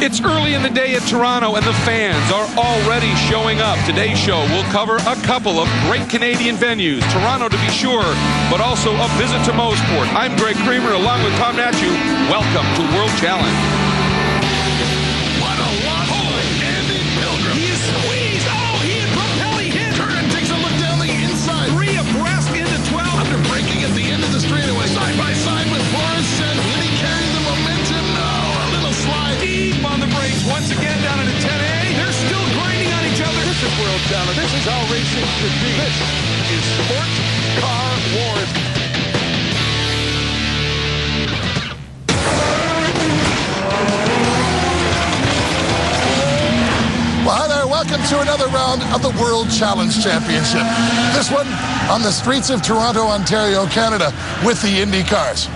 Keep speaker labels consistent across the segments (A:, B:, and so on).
A: It's early in the day at Toronto, and the fans are already showing up. Today's show will cover a couple of great Canadian venues, Toronto to be sure, but also a visit to Mosport. I'm Greg Creamer, along with Tom Natchew. Welcome to World Challenge.
B: What a lot! Oh, Andy Pilgrim. He is squeezed. Oh, he and Propelli hit. Curran takes a look down the inside. 3 abreast into 12. Under braking at the end of the straightaway. Side by side with Forrest and Will he carry the momentum? No, a little slide. Deep on the brakes. Once again down into 10A. They're still grinding on each other. This is World Challenge. This is how racing should be. This is Sports Car Wars.
C: Well, hi there. Welcome to another round of the World Challenge Championship. This one on the streets of Toronto, Ontario, Canada, with the Indy cars.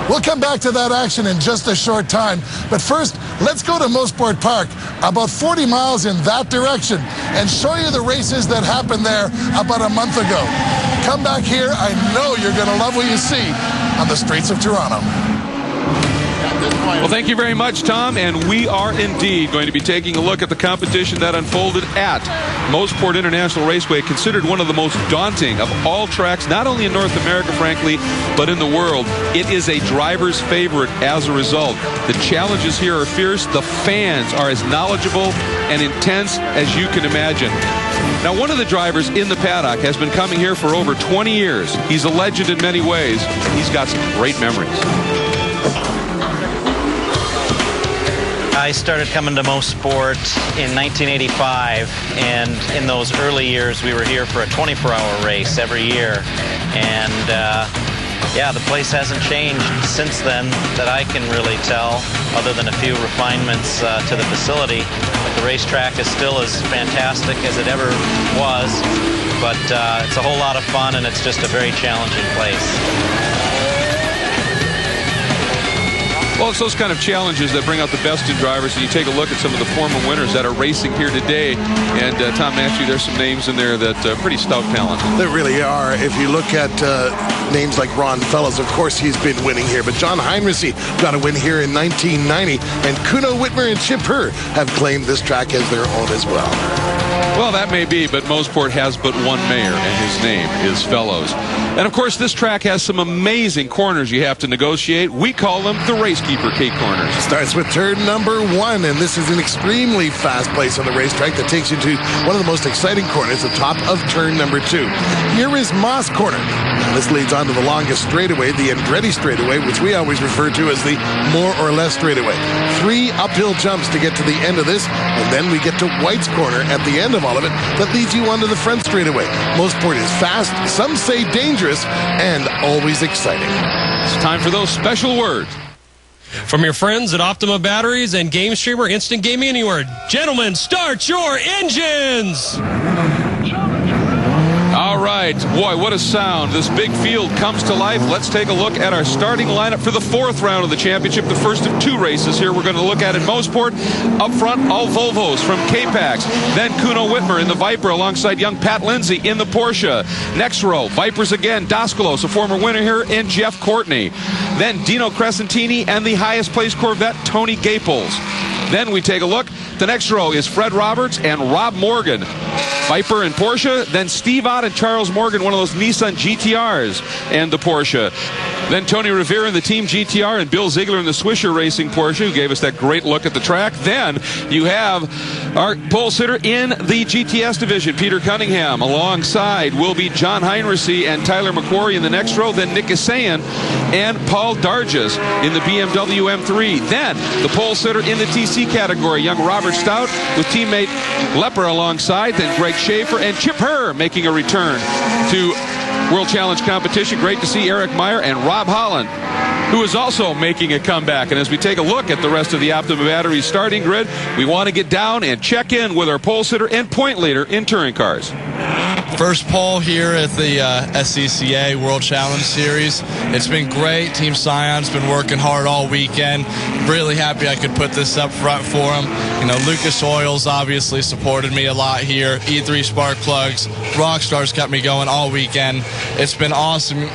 C: We'll come back to that action in just a short time. But first, let's go to Mosport Park, about 40 miles in that direction, and show you the races that happened there about a month ago. Come back here. I know you're going to love what you see on the streets of Toronto.
A: Well, thank you very much, Tom, and we are indeed going to be taking a look at the competition that unfolded at Mosport International Raceway, considered one of the most daunting of all tracks, not only in North America, frankly, but in the world. It is a driver's favorite as a result. The challenges here are fierce. The fans are as knowledgeable and intense as you can imagine. Now, one of the drivers in the paddock has been coming here for over 20 years. He's a legend in many ways. He's got some great memories.
D: I started coming to Mosport in 1985, and in those early years we were here for a 24-hour race every year. And yeah, the place hasn't changed since then that I can really tell, other than a few refinements to the facility. The racetrack is still as fantastic as it ever was, but it's a whole lot of fun, and it's just a very challenging place.
A: Well, it's those kind of challenges that bring out the best in drivers, and you take a look at some of the former winners that are racing here today, and Tom Natchew, there's some names in there that are pretty stout talent.
E: There really are. If you look at names like Ron Fellows, of course he's been winning here, but John Heinrichsey got a win here in 1990, and Kuno Whitmer and Chip Herr have claimed this track as their own as well.
A: Well, that may be, but Mosport has but one mayor, and his name is Fellows. And, of course, this track has some amazing corners you have to negotiate. We call them the Racekeeper K corners.
E: Starts with turn number 1, and this is an extremely fast place on the racetrack that takes you to one of the most exciting corners, the top of turn number 2. Here is Moss Corner. Now, this leads on to the longest straightaway, the Andretti straightaway, which we always refer to as the more or less straightaway. 3 uphill jumps to get to the end of this, and then we get to White's Corner at the end of all of it. That leads you onto the front straightaway. Mosport is fast, some say dangerous, and always exciting.
A: It's time for those special words.
F: From your friends at Optima Batteries and Game Streamer Instant Gaming Anywhere. Gentlemen, start your engines!
A: All right. Boy, what a sound. This big field comes to life. Let's take a look at our starting lineup for the 4th round of the championship, the first of 2 races here we're going to look at in Mosport. Up front, all Volvos from K-Pax. Then Kuno Whitmer in the Viper alongside young Pat Lindsay in the Porsche. Next row, Vipers again, Daskalos, a former winner here, and Jeff Courtney. Then Dino Crescentini and the highest placed Corvette, Tony Gaples. Then we take a look. The next row is Fred Roberts and Rob Morgan. Viper and Porsche. Then Steve Ott and Charles Morgan, one of those Nissan GTRs, and the Porsche. Then Tony Rivera in the Team GTR and Bill Ziegler in the Swisher Racing Porsche, who gave us that great look at the track. Then you have our pole sitter in the GTS division, Peter Cunningham. Alongside will be John Heinrichsey and Tyler McQuarrie in the next row. Then Nick Isayan and Paul Dargis in the BMW M3. Then the pole sitter in the TC category, young Robert Stout with teammate Lepper alongside. Then Greg Schaefer and Chip Herr making a return to World Challenge competition. Great to see Eric Meyer and Rob Holland, who is also making a comeback. And as we take a look at the rest of the Optima Batteries starting grid, we want to get down and check in with our pole sitter and point leader in touring cars.
G: First pole here at the SCCA World Challenge Series. It's been great. Team Scion's been working hard all weekend. Really happy I could put this up front for them. You know, Lucas Oils obviously supported me a lot here. E3 Spark Plugs, Rockstar's kept me going all weekend. It's been awesome.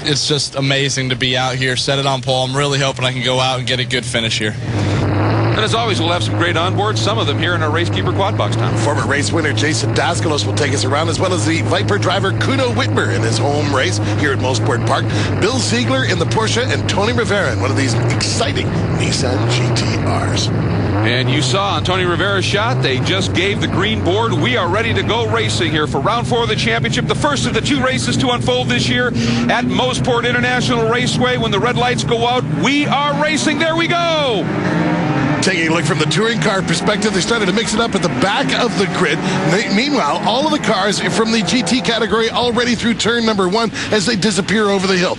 G: It's just amazing to be out here, set it on pole. I'm really hoping I can go out and get a good finish here.
A: And as always, we'll have some great onboards, some of them here in our Racekeeper Quad Box time.
E: Former race winner Jason Daskalos will take us around, as well as the Viper driver Kuno Whitmer in his home race here at Mosport Park. Bill Ziegler in the Porsche, and Tony Rivera in one of these exciting Nissan GTRs.
A: And you saw on Tony Rivera's shot, they just gave the green board. We are ready to go racing here for round 4 of the championship, the first of the 2 races to unfold this year at Mosport International Raceway. When the red lights go out, we are racing. There we go.
E: Taking a look from the touring car perspective, they started to mix it up at the back of the grid. Meanwhile, all of the cars from the GT category already through turn number 1 as they disappear over the hill.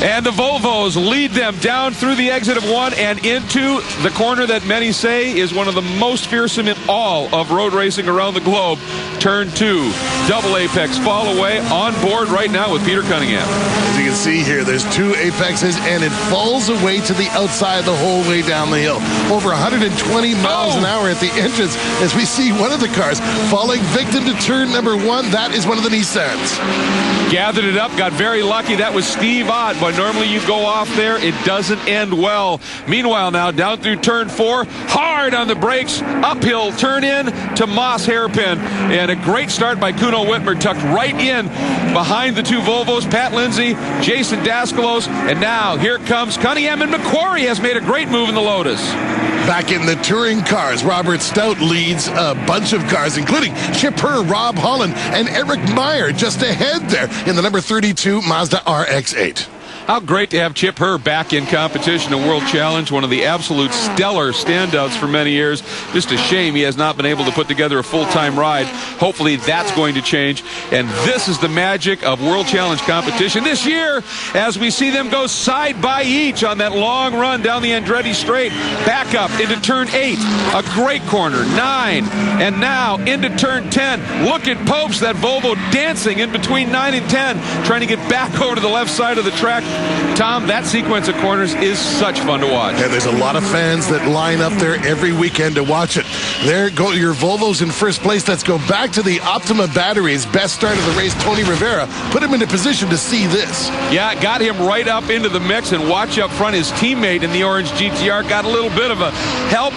A: And the Volvos lead them down through the exit of 1 and into the corner that many say is one of the most fearsome in all of road racing around the globe. Turn 2, double apex fall away, on board right now with Peter Cunningham.
E: As you can see here, there's 2 apexes, and it falls away to the outside the whole way down the hill. Over 120 miles an hour at the entrance as we see one of the cars falling victim to turn number 1. That is one of the Nissans.
A: Gathered it up, got very lucky. That was Steve Ott, but normally you go off there, it doesn't end well. Meanwhile now, down through turn 4, hard on the brakes, uphill turn in to Moss hairpin. And a great start by Kuno Whitmer, tucked right in behind the 2 Volvos, Pat Lindsay, Jason Daskalos, and now here comes Cunningham, and McQuarrie has made a great move in the Lotus.
E: Back in the touring cars, Robert Stout leads a bunch of cars, including Chip Herr, Rob Holland, and Eric Meyer just ahead there in the number 32 Mazda RX-8.
A: How great to have Chip Herr back in competition at World Challenge, one of the absolute stellar standouts for many years. Just a shame he has not been able to put together a full-time ride. Hopefully that's going to change. And this is the magic of World Challenge competition this year, as we see them go side by each on that long run down the Andretti Straight. Back up into turn 8, a great corner, 9, and now into turn 10. Look at Popes, that Volvo dancing in between 9 and 10, trying to get back over to the left side of the track. Tom, that sequence of corners is such fun to watch.
E: And there's a lot of fans that line up there every weekend to watch it. There go your Volvos in first place. Let's go back to the Optima batteries. Best start of the race, Tony Rivera. Put him into position to see this.
A: Yeah, got him right up into the mix, and watch up front. His teammate in the orange GTR got a little bit of a help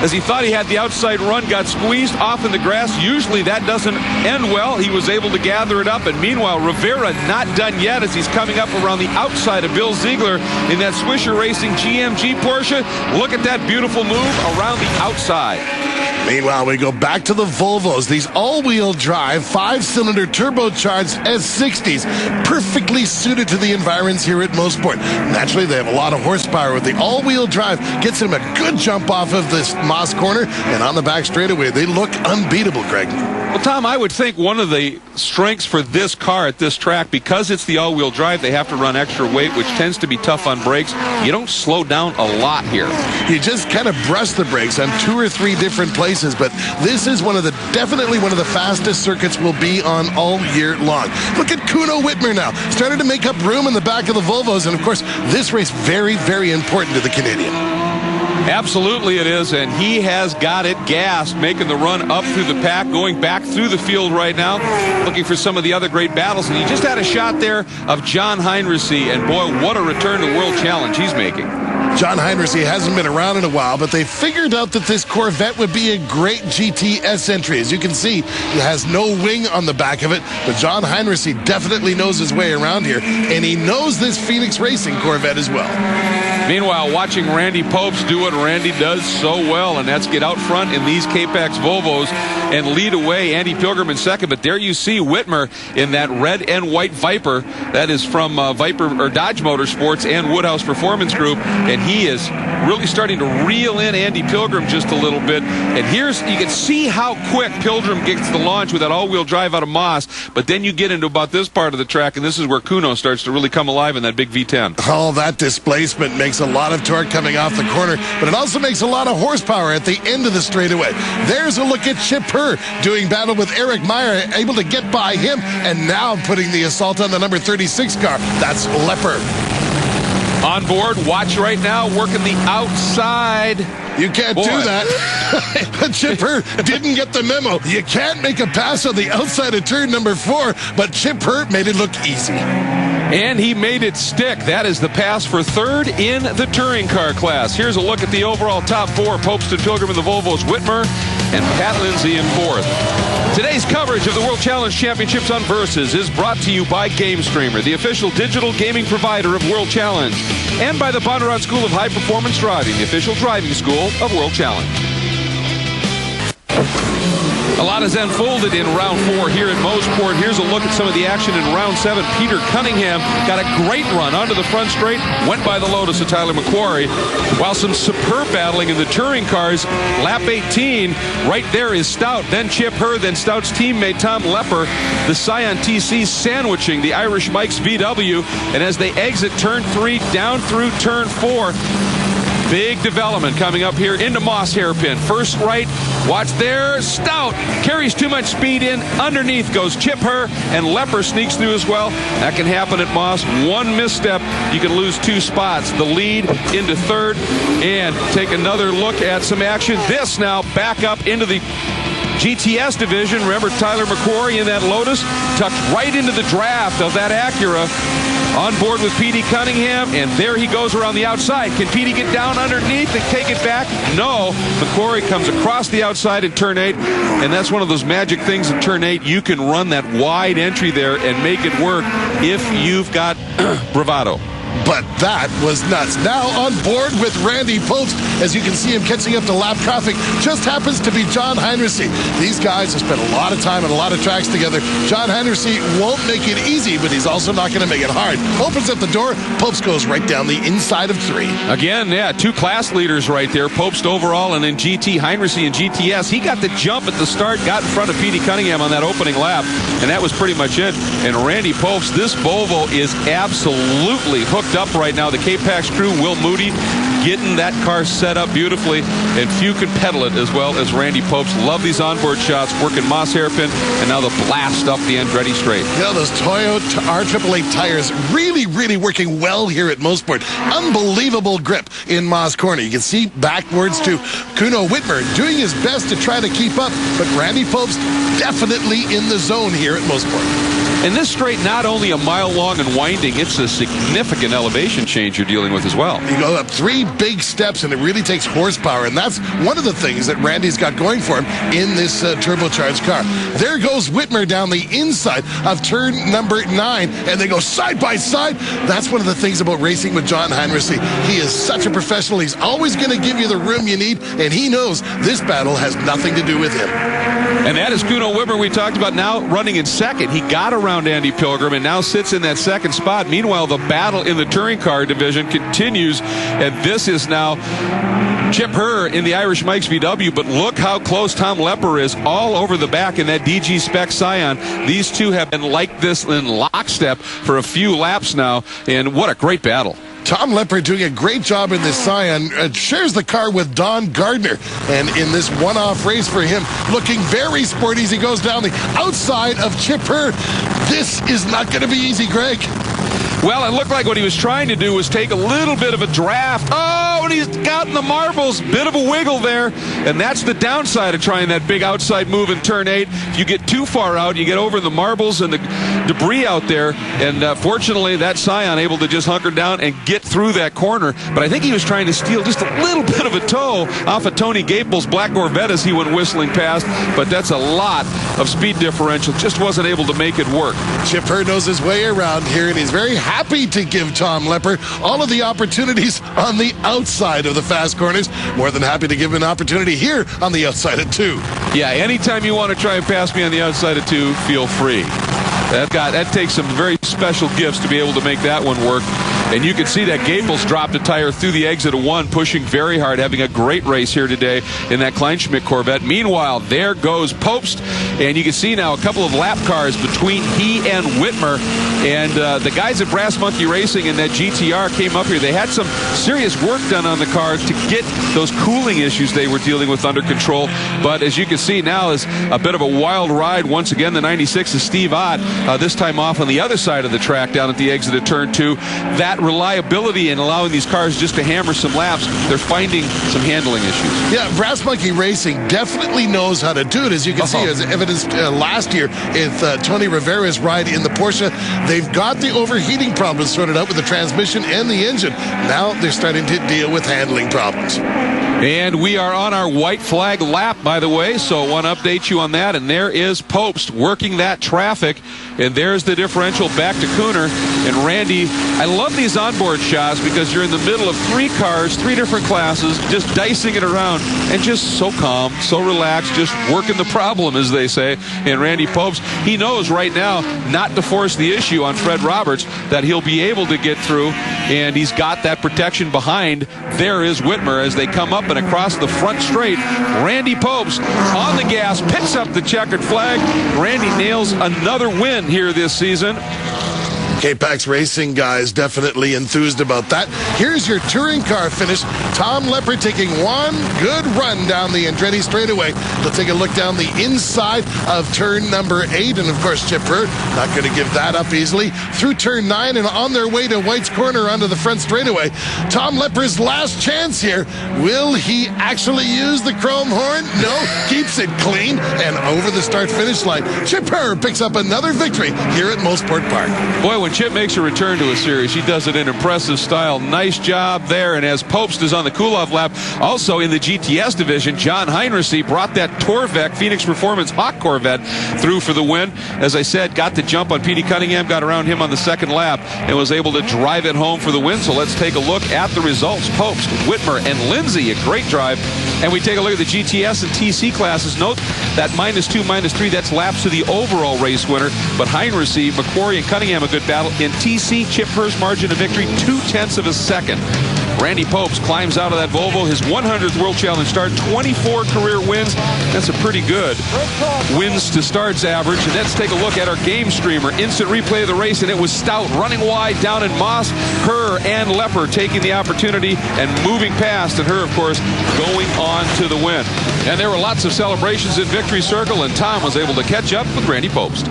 A: as he thought he had the outside run, got squeezed off in the grass. Usually that doesn't end well. He was able to gather it up, and meanwhile, Rivera not done yet as he's coming up around the outside of Bill Ziegler in that Swisher Racing GMG Porsche. Look at that beautiful move around the outside.
E: Meanwhile, we go back to the Volvos. These all-wheel drive, 5-cylinder turbocharged S60s, perfectly suited to the environs here at Mosport. Naturally, they have a lot of horsepower with the all-wheel drive. Gets them a good jump off of this Moss corner, and on the back straightaway, they look unbeatable, Greg.
A: Well, Tom, I would think one of the strengths for this car at this track, because it's the all-wheel drive, they have to run extra weight, which tends to be tough on brakes. You don't slow down a lot here.
E: You just kind of brush the brakes on 2 or 3 different places, but this is definitely one of the fastest circuits we'll be on all year long. Look at Kuno Whitmer now, started to make up room in the back of the Volvos, and of course, this race very, very important to the Canadian.
A: Absolutely it is, and he has got it gassed, making the run up through the pack, going back through the field right now, looking for some of the other great battles. And he just had a shot there of John Heinrichsey, and boy, what a return to World Challenge he's making.
E: John Heinrichsey hasn't been around in a while, but they figured out that this Corvette would be a great GTS entry. As you can see, it has no wing on the back of it, but John Heinrichsey definitely knows his way around here, and he knows this Phoenix Racing Corvette as well.
A: Meanwhile, watching Randy Popes do what Randy does so well, and that's get out front in these K-Pax Volvos and lead away. Andy Pilgrim in second, but there you see Whitmer in that red and white Viper. That is from Dodge Motorsports and Woodhouse Performance Group, and he is really starting to reel in Andy Pilgrim just a little bit. And here's, you can see how quick Pilgrim gets the launch with that all-wheel drive out of Moss, but then you get into about this part of the track, and this is where Kuno starts to really come alive in that big V10.
E: All that displacement makes a lot of torque coming off the corner, but it also makes a lot of horsepower at the end of the straightaway. There's a look at Chip Herr doing battle with Eric Meyer, able to get by him, and now putting the assault on the number 36 car. That's Lepper.
A: On board, watch right now, working the outside.
E: You can't do that. Chip Herr didn't get the memo. You can't make a pass on the outside of turn number 4, but Chip Herr made it look easy.
A: And he made it stick. That is the pass for third in the touring car class. Here's a look at the overall top four. Popst and Pilgrim in the Volvos, Whitmer and Pat Lindsay in fourth. Today's coverage of the World Challenge Championships on Versus is brought to you by GameStreamer, the official digital gaming provider of World Challenge, and by the Bonnarod School of High Performance Driving, the official driving school of World Challenge. A lot has unfolded in round 4 here at Mosport. Here's a look at some of the action in round 7. Peter Cunningham got a great run onto the front straight, went by the Lotus of Tyler McQuarrie, while some superb battling in the touring cars. Lap 18, right there is Stout, then Chip Herr, then Stout's teammate Tom Lepper. The Scion TC sandwiching the Irish Mike's VW, and as they exit turn 3 down through turn 4, big development coming up here into Moss hairpin. First right, watch there, Stout carries too much speed in. Underneath goes Chip Herr, and Lepper sneaks through as well. That can happen at Moss. One misstep, you can lose 2 spots. The lead into third, and take another look at some action. This now back up into the GTS division. Remember Tyler McQuarrie in that Lotus, tucked right into the draft of that Acura. On board with Petey Cunningham, and there he goes around the outside. Can Petey get down underneath and take it back? No. McQuarrie comes across the outside in turn 8, and that's one of those magic things in turn 8. You can run that wide entry there and make it work if you've got bravado.
E: But that was nuts. Now on board with Randy Popst, as you can see him catching up to lap traffic, just happens to be John Heinrichsey. These guys have spent a lot of time and a lot of tracks together. John Heinrichsey won't make it easy, but he's also not going to make it hard. Opens up the door, Popst goes right down the inside of 3.
A: Again, yeah, 2 class leaders right there. Popst overall, and then GT, Heinrichsey in GTS. He got the jump at the start, got in front of Petey Cunningham on that opening lap, and that was pretty much it. And Randy Popst, this Volvo is absolutely hooked up right now. The K-Pax crew, Will Moody, getting that car set up beautifully, and few can pedal it as well as Randy Popst. Love these onboard shots, working Moss hairpin, and now the blast up the Andretti straight.
E: You know, those Toyota R888 tires really working well here at Mosport. Unbelievable grip in Moss Corner. You can see backwards to Kuno Whitmer doing his best to try to keep up, but Randy Popst definitely in the zone here at Mosport.
A: And this straight, not only a mile long and winding, it's a significant elevation change you're dealing with as well.
E: You go up 3 big steps, and it really takes horsepower, and that's one of the things that Randy's got going for him in this turbocharged car. There goes Whitmer down the inside of turn number 9, and they go side by side. That's one of the things about racing with John Heinrichsey. He is such a professional. He's always going to give you the room you need, and he knows this battle has nothing to do with him.
A: And that is Kuno Whitmer we talked about, now running in second. He got around Andy Pilgrim and now sits in that second spot. Meanwhile, the battle in the touring car division continues, and this is now Chip Herr in the Irish Mike's VW, but look how close Tom Lepper is all over the back in that DG Spec Scion. These two have been like this in lockstep for a few laps now, and what a great battle.
E: Tom Lepper doing a great job in this Scion, shares the car with Don Gardner, and in this one-off race for him, looking very sporty as he goes down the outside of Chip Herr. This is not going to be easy, Greg.
A: Well, it looked like what he was trying to do was take a little bit of a draft. Oh, and he's got in the marbles. Bit of a wiggle there. And that's the downside of trying that big outside move in turn 8. If you get too far out, you get over the marbles and the debris out there. And fortunately, that Scion able to just hunker down and get through that corner. But I think he was trying to steal just a little bit of a toe off of Tony Gapel's black Corvette as he went whistling past. But that's a lot of speed differential. Just wasn't able to make it work.
E: Chip Herr knows his way around here, and he's very happy to give Tom Lepper all of the opportunities on the outside of the fast corners. More than happy to give him an opportunity here on the outside of 2.
A: Yeah, anytime you want to try and pass me on the outside of 2, feel free. That takes some very special gifts to be able to make that one work. And you can see that Gaples dropped a tire through the exit of 1, pushing very hard, having a great race here today in that Kleinschmidt Corvette. Meanwhile, there goes Popst, and you can see now a couple of lap cars between he and Whitmer. And the guys at Brass Monkey Racing in that GTR came up here. They had some serious work done on the cars to get those cooling issues they were dealing with under control. But as you can see now is a bit of a wild ride. Once again, the 96 is Steve Ott this time off on the other side of the track down at the exit of turn 2. That reliability and allowing these cars just to hammer some laps, they're finding some handling issues.
E: Yeah, Brass Monkey Racing definitely knows how to do it, as you can see, as evidenced last year with Tony Rivera's ride in the Porsche. They've got the overheating problems sorted out with the transmission and the engine. Now they're starting to deal with handling problems.
A: And we are on our white flag lap, by the way, so I want to update you on that. And there is Popst working that traffic. And there's the differential back to Cooner. And Randy, I love these onboard shots because you're in the middle of 3 cars, 3 different classes, just dicing it around and just so calm, so relaxed, just working the problem, as they say. And Randy Popst, he knows right now not to force the issue on Fred Roberts, that he'll be able to get through. And he's got that protection behind. There is Whitmer as they come up and across the front straight. Randy Popst on the gas, picks up the checkered flag. Randy nails another win here this season.
E: K-Pax Racing guys definitely enthused about that. Here's your touring car finish. Tom Lepper taking one good run down the Andretti straightaway. They'll take a look down the inside of turn number 8. And, of course, Chip Hurd not going to give that up easily. Through turn 9 and on their way to White's Corner onto the front straightaway. Tom Lepper's last chance here. Will he actually use the chrome horn? No. Keeps it clean and over the start-finish line. Chip Hurd picks up another victory here at Mosport Park.
A: Boy, when Chip makes a return to a series, he does it in impressive style. Nice job there. And as Popst is on the cool-off lap, also in the GTS division, John Heinrichsey brought that Torvec Phoenix Performance Hawk Corvette through for the win. As I said, got the jump on Petey Cunningham, got around him on the second lap, and was able to drive it home for the win. So let's take a look at the results. Popst, Whitmer, and Lindsay, a great drive. And we take a look at the GTS and TC classes. Note that -2, -3, that's laps to the overall race winner. But Heinrichsey, McQuarrie, and Cunningham, a good battle. In TC, Chip Hurst's margin of victory, 0.2 of a second. Randy Popst climbs out of that Volvo, his 100th World Challenge start, 24 career wins. That's a pretty good wins to starts average. And let's take a look at our game streamer. Instant replay of the race, and it was Stout running wide down in Moss. Her and Lepper taking the opportunity and moving past, and her, of course, going on to the win. And there were lots of celebrations in Victory Circle, and Tom was able to catch up with Randy Popst.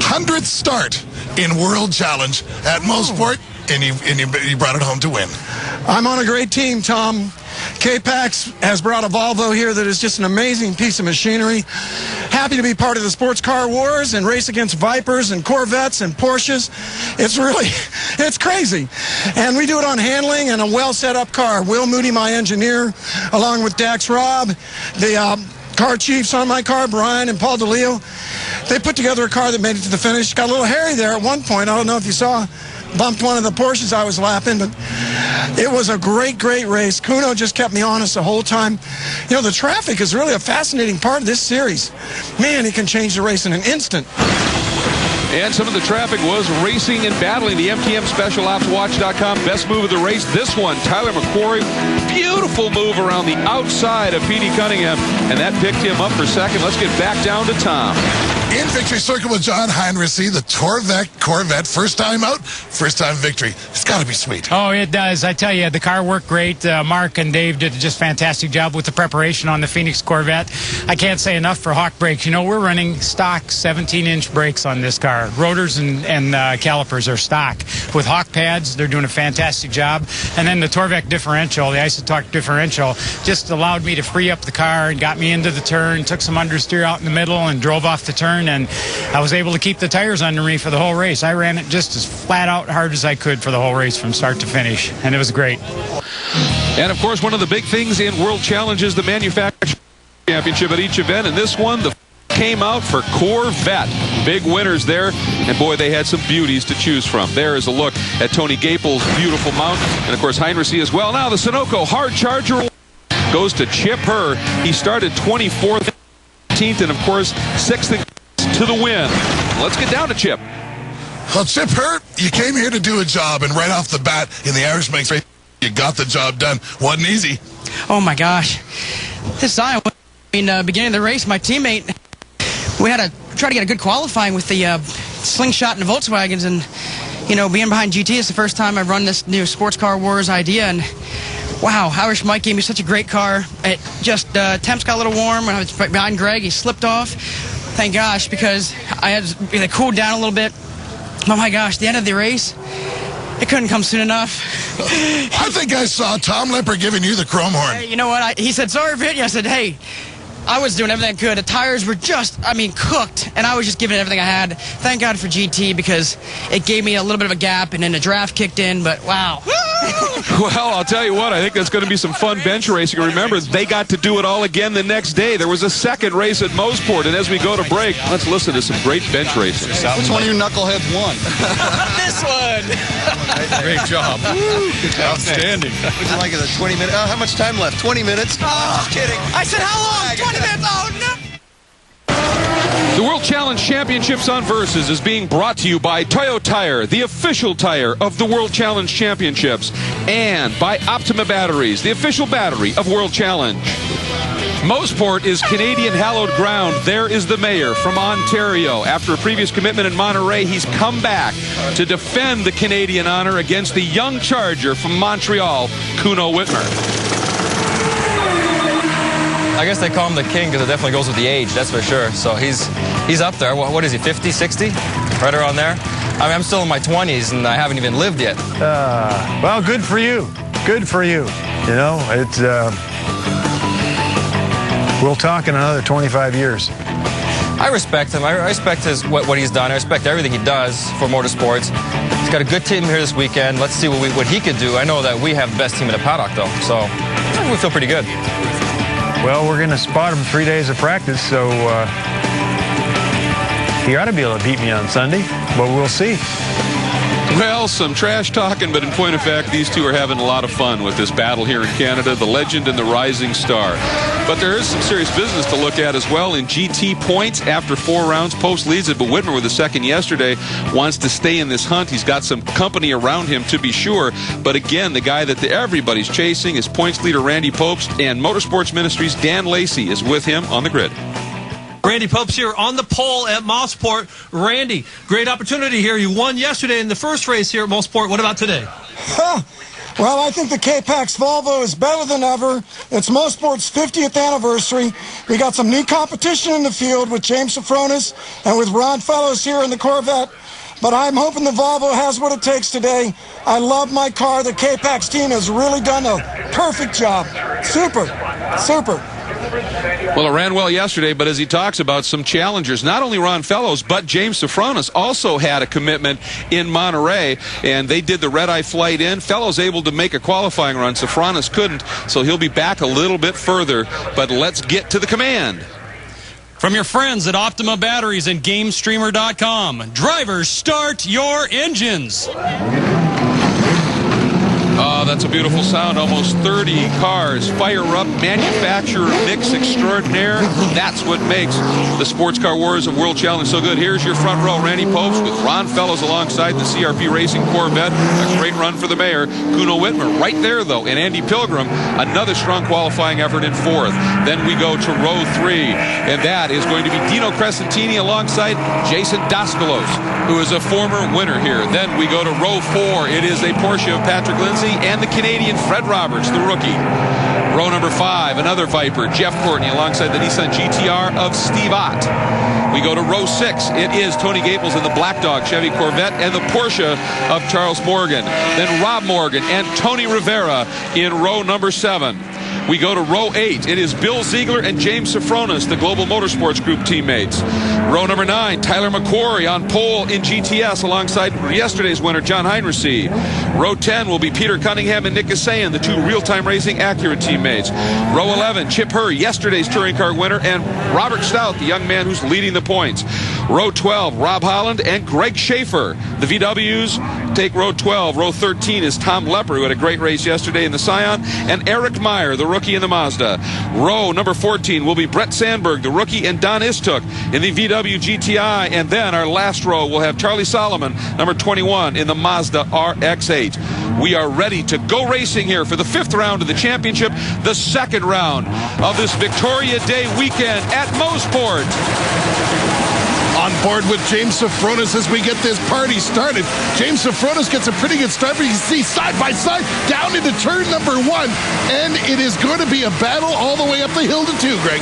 C: 100th start in World Challenge at Mosport, and you brought it home to win.
H: I'm on a great team, Tom. K-Pax has brought a Volvo here that is just an amazing piece of machinery. Happy to be part of the sports car wars and race against Vipers and Corvettes and Porsches. It's crazy. And we do it on handling and a well set up car. Will Moody, my engineer, along with Dax Robb, the car chiefs on my car, Brian and Paul DeLeo. They put together a car that made it to the finish. Got a little hairy there at one point. I don't know if you saw. Bumped one of the Porsches I was lapping, but it was a great race. Kuno just kept me honest the whole time. You know, the traffic is really a fascinating part of this series. Man, it can change the race in an instant.
A: And some of the traffic was racing and battling. The MTM Special Ops Watch.com best move of the race. This one, Tyler McQuarrie, beautiful move around the outside of Petey Cunningham, and that picked him up for second. Let's get back down to Tom.
C: In Victory Circle with John Heinrichsey, the Torvec Corvette, first time out, first time victory. It's got to be sweet.
I: Oh, it does. I tell you, the car worked great. Mark and Dave did a just fantastic job with the preparation on the Phoenix Corvette. I can't say enough for Hawk brakes. You know, we're running stock 17-inch brakes on this car. Rotors and calipers are stock. With Hawk pads, they're doing a fantastic job. And then the Torvec differential, the Isotalk differential, just allowed me to free up the car and got me into the turn, took some understeer out in the middle and drove off the turn, and I was able to keep the tires under me for the whole race. I ran it just as flat out hard as I could for the whole race from start to finish, and it was great.
A: And, of course, one of the big things in World Challenge is the manufacturing championship at each event, and this one, the came out for Corvette. Big winners there, and boy, they had some beauties to choose from. There is a look at Tony Gapel's beautiful mount, and of course Heinrichsey as well. Now the Sunoco Hard Charger goes to Chip Hurd. He started 24th, 18th, and of course 6th to the win. Let's get down to Chip.
C: Well, Chip Hurd, you came here to do a job, and right off the bat in the Irish Makes race, you got the job done. Wasn't easy.
J: Oh my gosh. This time, in the beginning of the race, my teammate, we had to try to get a good qualifying with the slingshot and the Volkswagens, and you know, being behind GT is the first time I've run this new sports car wars idea, and wow, Irish Mike gave me such a great car. It just temps got a little warm when I was behind Greg. He slipped off. thank gosh, because I had to cool down a little bit. Oh my gosh, the end of the race, it couldn't come soon enough.
C: I think I saw Tom Lepper giving you the chrome horn.
J: Hey, you know what? He said, sorry, Vinny. I said, hey, I was doing everything I could. The tires were just, cooked, and I was just giving it everything I had. Thank God for GT, because it gave me a little bit of a gap, and then the draft kicked in, but wow.
A: Well, I'll tell you what, I think that's going to be some fun bench racing. Remember, they got to do it all again the next day. There was a second race at Mosport, and as we go to break, let's listen to some great bench racing.
K: Which one of you knuckleheads won?
J: This one.
K: Great job. Outstanding. Would you like it, a 20-minute? How much time left? 20 minutes? Oh, just kidding.
J: I said, how long? 20 minutes? Oh, no.
A: The World Challenge Championships on Versus is being brought to you by Toyo Tire, the official tire of the World Challenge Championships, and by Optimia Batteries, the official battery of World Challenge. Mosport is Canadian hallowed ground. There is the mayor from Ontario. After a previous commitment in Monterey, he's come back to defend the Canadian honor against the young charger from Montreal, Kuno Whitmer.
L: I guess they call him the king because it definitely goes with the age, that's for sure. So he's up there. What is he, 50, 60? Right around there. I'm still in my 20s, and I haven't even lived yet.
M: Well, good for you. Good for you. You know, it's we'll talk in another 25 years.
L: I respect him. I respect what he's done. I respect everything he does for motorsports. He's got a good team here this weekend. Let's see what he could do. I know that we have the best team in the paddock, though, so we feel pretty good.
M: Well, we're going to spot him 3 days of practice, so he ought to be able to beat me on Sunday, but we'll see.
A: Well, some trash talking, but in point of fact, these two are having a lot of fun with this battle here in Canada, the legend and the rising star. But there is some serious business to look at as well. In GT points after 4 rounds, Post leads it, but Whitmer with the second yesterday wants to stay in this hunt. He's got some company around him to be sure. But again, the guy that everybody's chasing is points leader Randy Popes, and Motorsports Ministries' Dan Lacey is with him on the grid.
N: Randy Popes here on the pole at Mosport. Randy, great opportunity here. You won yesterday in the first race here at Mosport. What about today?
H: Well, I think the K-Pax Volvo is better than ever. It's Mosport's 50th anniversary. We got some new competition in the field with James Safronis and with Ron Fellows here in the Corvette. But I'm hoping the Volvo has what it takes today. I love my car. The K-Pax team has really done a perfect job. Super, super.
A: Well, it ran well yesterday, but as he talks about some challengers, not only Ron Fellows, but James Safronis also had a commitment in Monterey, and they did the red-eye flight in. Fellows able to make a qualifying run. Safronis couldn't, so he'll be back a little bit further. But let's get to the command.
F: From your friends at Optimia Batteries and GameStreamer.com, drivers, start your engines.
A: Oh, that's a beautiful sound. Almost 30 cars fire up. Manufacturer mix extraordinaire. That's what makes the Sports Car Wars of World Challenge so good. Here's your front row. Randy Popes with Ron Fellows alongside the CRP Racing Corvette. A great run for the mayor. Kuno Whitmer right there, though. And Andy Pilgrim, another strong qualifying effort in 4th. Then we go to row 3. And that is going to be Dino Crescentini alongside Jason Dascalos, who is a former winner here. Then we go to row 4. It is a Porsche of Patrick Lindsay and the Canadian Fred Roberts, the rookie. Row number 5, another Viper, Jeff Courtney alongside the Nissan GTR of Steve Ott. We go to row 6. It is Tony Gaples in the Black Dog Chevy Corvette and the Porsche of Charles Morgan. Then Rob Morgan and Tony Rivera in row number 7. We go to row 8. It is Bill Ziegler and James Safronis, the Global Motorsports Group teammates. Row number 9, Tyler McQuarrie on pole in GTS alongside yesterday's winner, John Heinrichsey. Row 10 will be Peter Cunningham and Nick Kasayan, the 2 real-time racing Acura teammates. Row 11, Chip Hurr, yesterday's touring car winner, and Robert Stout, the young man who's leading the points. Row 12, Rob Holland and Greg Schaefer. The VWs take row 12. Row 13 is Tom Lepper, who had a great race yesterday in the Scion, and Eric Meyer, the rookie in the Mazda. Row number 14 will be Brett Sandberg, the rookie, and Don Istuk in the VW GTI. And then our last row will have Charlie Solomon, number 21, in the Mazda RX-8. We are ready to go racing here for the 5th round of the championship, the 2nd round of this Victoria Day weekend at Mosport.
C: On board with James Safronis as we get this party started. James Safronis gets a pretty good start, but you can see side by side down into turn number 1, and it is going to be a battle all the way up the hill to 2, Greg.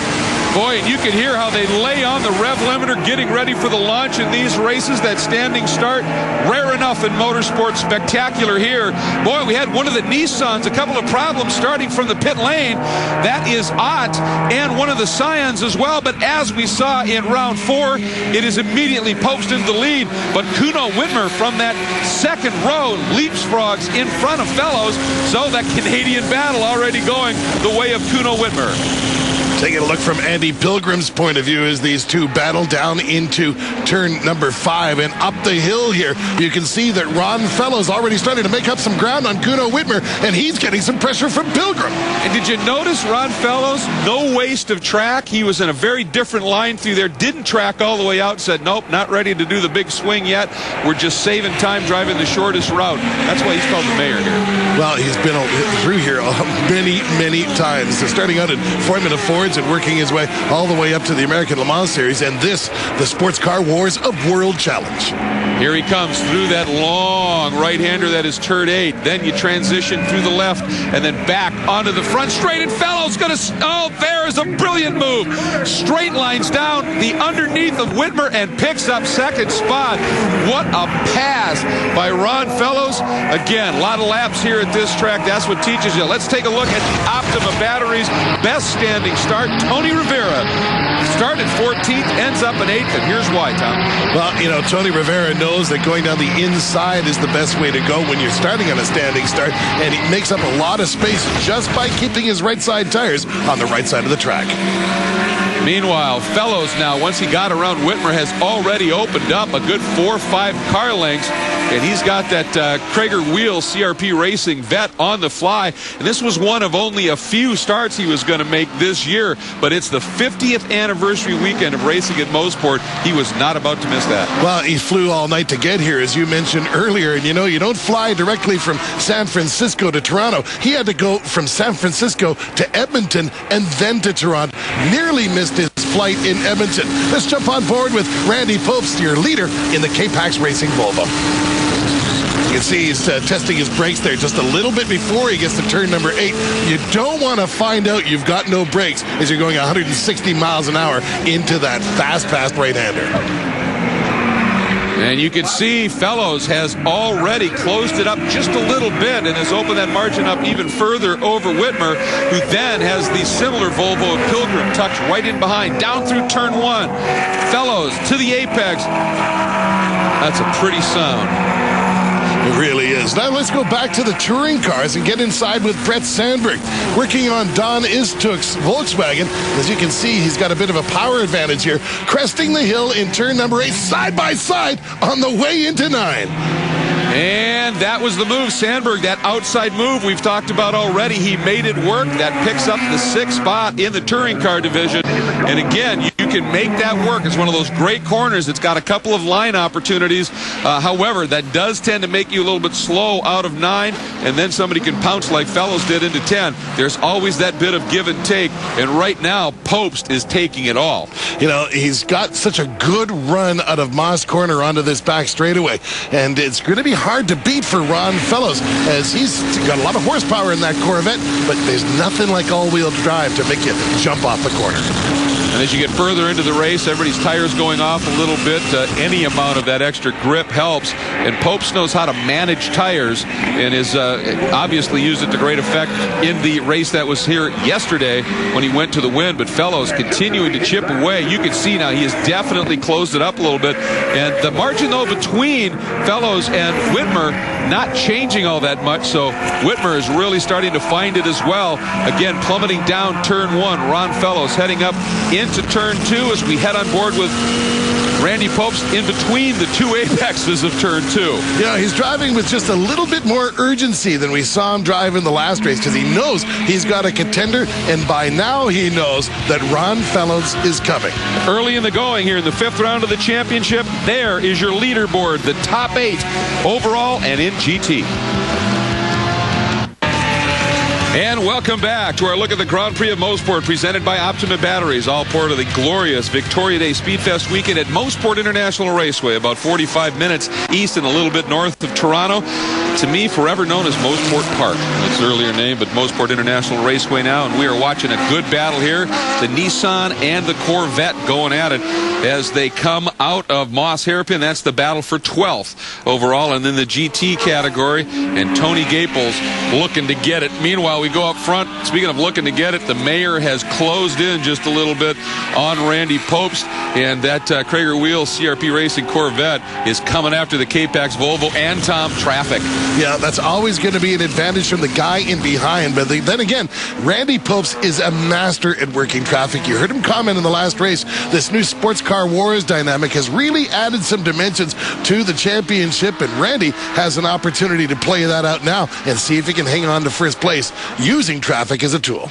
A: Boy, and you can hear how they lay on the rev limiter getting ready for the launch in these races. That standing start, rare enough in motorsport, spectacular here. Boy, we had one of the Nissans, a couple of problems starting from the pit lane. That is Ott and one of the Scions as well. But as we saw in round 4, it is immediately Popes into the lead. But Kuno Whitmer from that second row leapfrogs in front of Fellows. So that Canadian battle already going the way of Kuno Whitmer.
E: Taking a look from Andy Pilgrim's point of view as these two battle down into turn number 5 and up the hill here. You can see that Ron Fellows already starting to make up some ground on Kuno Whitmer, and he's getting some pressure from Pilgrim.
A: And did you notice Ron Fellows? No waste of track. He was in a very different line through there. Didn't track all the way out. Said, nope, not ready to do the big swing yet. We're just saving time driving the shortest route. That's why he's called the mayor here.
E: Well, he's been through here many times. So starting out in Formula Fords and working his way all the way up to the American Le Mans Series, and this, the Sports Car Wars of World Challenge.
A: Here he comes through that long right-hander that is turn 8. Then you transition through the left and then back onto the front straight, and Fellows going to... Oh, there's a brilliant move. Straight lines down the underneath of Whitmer and picks up second spot. What a pass by Ron Fellows. Again, a lot of laps here at this track. That's what teaches you. Let's take a look at the Optima batteries. Best standing start, Tony Rivera. Started 14th, ends up in 8th, and here's why, Tom.
E: Well, you know, Tony Rivera knows that going down the inside is the best way to go when you're starting on a standing start, and he makes up a lot of space just by keeping his right side tires on the right side of the track.
A: Meanwhile, Fellows now, once he got around Whitmer, has already opened up a good 4 or 5 car lengths, and he's got that Krager Wheel CRP Racing vet on the fly. And this was one of only a few starts he was going to make this year, but it's the 50th anniversary weekend of racing at Mosport. He was not about to miss that.
E: Well, he flew all night to get here, as you mentioned earlier, and you know, you don't fly directly from San Francisco to Toronto. He had to go from San Francisco to Edmonton and then to Toronto. Nearly missed his flight in Edmonton. Let's jump on board with Randy Popes, your leader in the K-Pax Racing Volvo. You can see he's testing his brakes there just a little bit before he gets to turn number 8. You don't want to find out you've got no brakes as you're going 160 miles an hour into that fast right-hander.
A: And you can see Fellows has already closed it up just a little bit and has opened that margin up even further over Whitmer, who then has the similar Volvo of Pilgrim tucked right in behind, down through turn 1. Fellows to the apex. That's a pretty sound.
E: It really is. Now let's go back to the touring cars and get inside with Brett Sandberg. Working on Don Istuk's Volkswagen. As you can see, he's got a bit of a power advantage here. Cresting the hill in turn number 8, side by side on the way into 9.
A: And that was the move. Sandberg, that outside move we've talked about already. He made it work. That picks up the 6th spot in the touring car division. And again, you can make that work. It's one of those great corners. It's got a couple of line opportunities. However, that does tend to make you a little bit slow out of 9, and then somebody can pounce like Fellows did into 10. There's always that bit of give and take. And right now, Popes is taking it all.
E: You know, he's got such a good run out of Moss Corner onto this back straightaway. And it's going to be hard to beat for Ron Fellows, as he's got a lot of horsepower in that Corvette, but there's nothing like all-wheel drive to make you jump off the corner.
A: And as you get further into the race, everybody's tires going off a little bit. Any amount of that extra grip helps. And Popes knows how to manage tires and has obviously used it to great effect in the race that was here yesterday when he went to the win. But Fellows continuing to chip away. You can see now he has definitely closed it up a little bit. And the margin, though, between Fellows and Whitmer not changing all that much. So Whitmer is really starting to find it as well. Again, plummeting down turn 1. Ron Fellows heading up into turn 2 as we head on board with Randy Popes in between the 2 apexes of turn 2.
E: Yeah, he's driving with just a little bit more urgency than we saw him drive in the last race, because he knows he's got a contender, and by now he knows that Ron Fellows is coming.
A: Early in the going here in the 5th round of the championship, there is your leaderboard, the top 8 overall and in GT. And welcome back to our look at the Grand Prix of Mosport, presented by Optimia Batteries, all part of the glorious Victoria Day Speedfest weekend at Mosport International Raceway, about 45 minutes east and a little bit north of Toronto. to me, forever known as Mosport Park. Its earlier name, but Mosport International Raceway now, and we are watching a good battle here. The Nissan and the Corvette going at it as they come out of Moss Hairpin. That's the battle for 12th overall, and then the GT category, and Tony Gaples looking to get it. Meanwhile, we go up front. Speaking of looking to get it, the mayor has closed in just a little bit on Randy Popst, and that Krager Wheel CRP Racing Corvette is coming after the K-Pax Volvo and Tom Traffic.
E: Yeah, that's always going to be an advantage from the guy in behind. But then again, Randy Popst is a master at working traffic. You heard him comment in the last race. This new Sports Car Wars dynamic has really added some dimensions to the championship, and Randy has an opportunity to play that out now and see if he can hang on to first place using traffic as a tool.